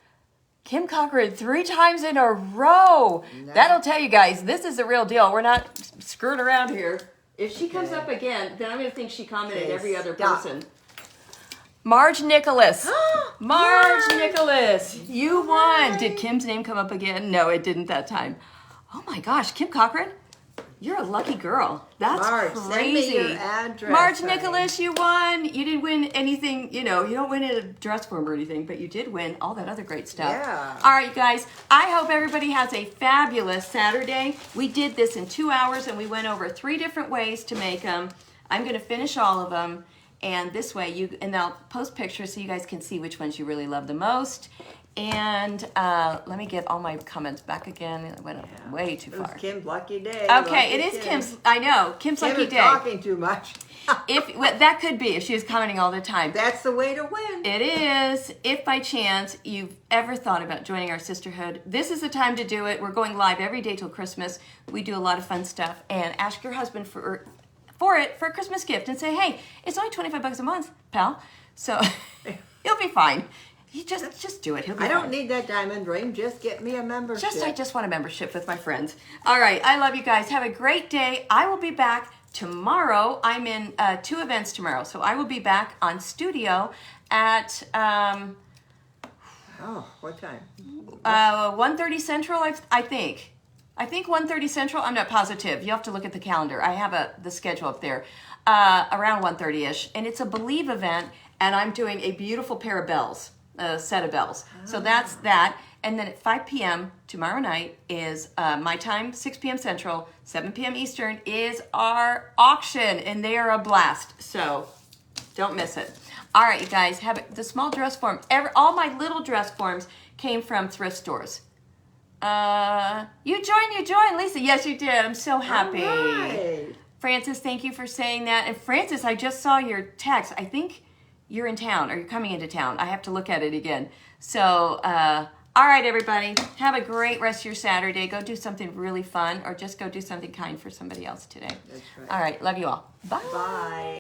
Kim Cochran 3 times in a row. No. That'll tell you guys, this is the real deal. We're not screwing around here. If she comes up again, then I'm going to think she commented every other person. Marge Nicholas. Marge Nicholas, you won. Did Kim's name come up again? No, it didn't that time. Oh my gosh, Kim Cochran, you're a lucky girl. That's Marge, crazy. send me your address, Marge honey. Nicholas, you won. You didn't win anything, you don't win a dress form or anything, but you did win all that other great stuff. Yeah. All right, guys, I hope everybody has a fabulous Saturday. We did this in 2 hours, and we went over 3 different ways to make them. I'm going to finish all of them. And this way, and I'll post pictures so you guys can see which ones you really love the most. And let me get all my comments back again. I went way too It was far. Kim's lucky day. Okay, it is Kim's. I know, Kim's Kim lucky is day. talking too much. That could be if she was commenting all the time. That's the way to win. It is. If by chance you've ever thought about joining our sisterhood, this is the time to do it. We're going live every day till Christmas. We do a lot of fun stuff. And ask your husband for a Christmas gift and say, hey, it's only $25 a month, pal. So he'll be fine. You just do it. He'll be fine. I don't need that diamond ring. Just get me a membership. I just want a membership with my friends. All right. I love you guys. Have a great day. I will be back tomorrow. I'm in 2 events tomorrow. So I will be back on studio at what time? 1:30 Central, I think. I think 1:30 Central. I'm not positive. You have to look at the calendar. I have the schedule up there. Around 1:30ish, and it's a Believe event, and I'm doing a beautiful pair of bells, a set of bells. So that's that. And then at 5 p.m. tomorrow night is my time, 6 p.m. Central, 7 p.m. Eastern is our auction, and they are a blast. So don't miss it. All right, you guys, have the small dress form. All my little dress forms came from thrift stores. You joined, Lisa. Yes, you did. I'm so happy. All right. Francis, thank you for saying that. And Francis, I just saw your text. I think you're in town, or you're coming into town. I have to look at it again. So, all right, everybody. Have a great rest of your Saturday. Go do something really fun, or just go do something kind for somebody else today. That's right. All right. Love you all. Bye. Bye.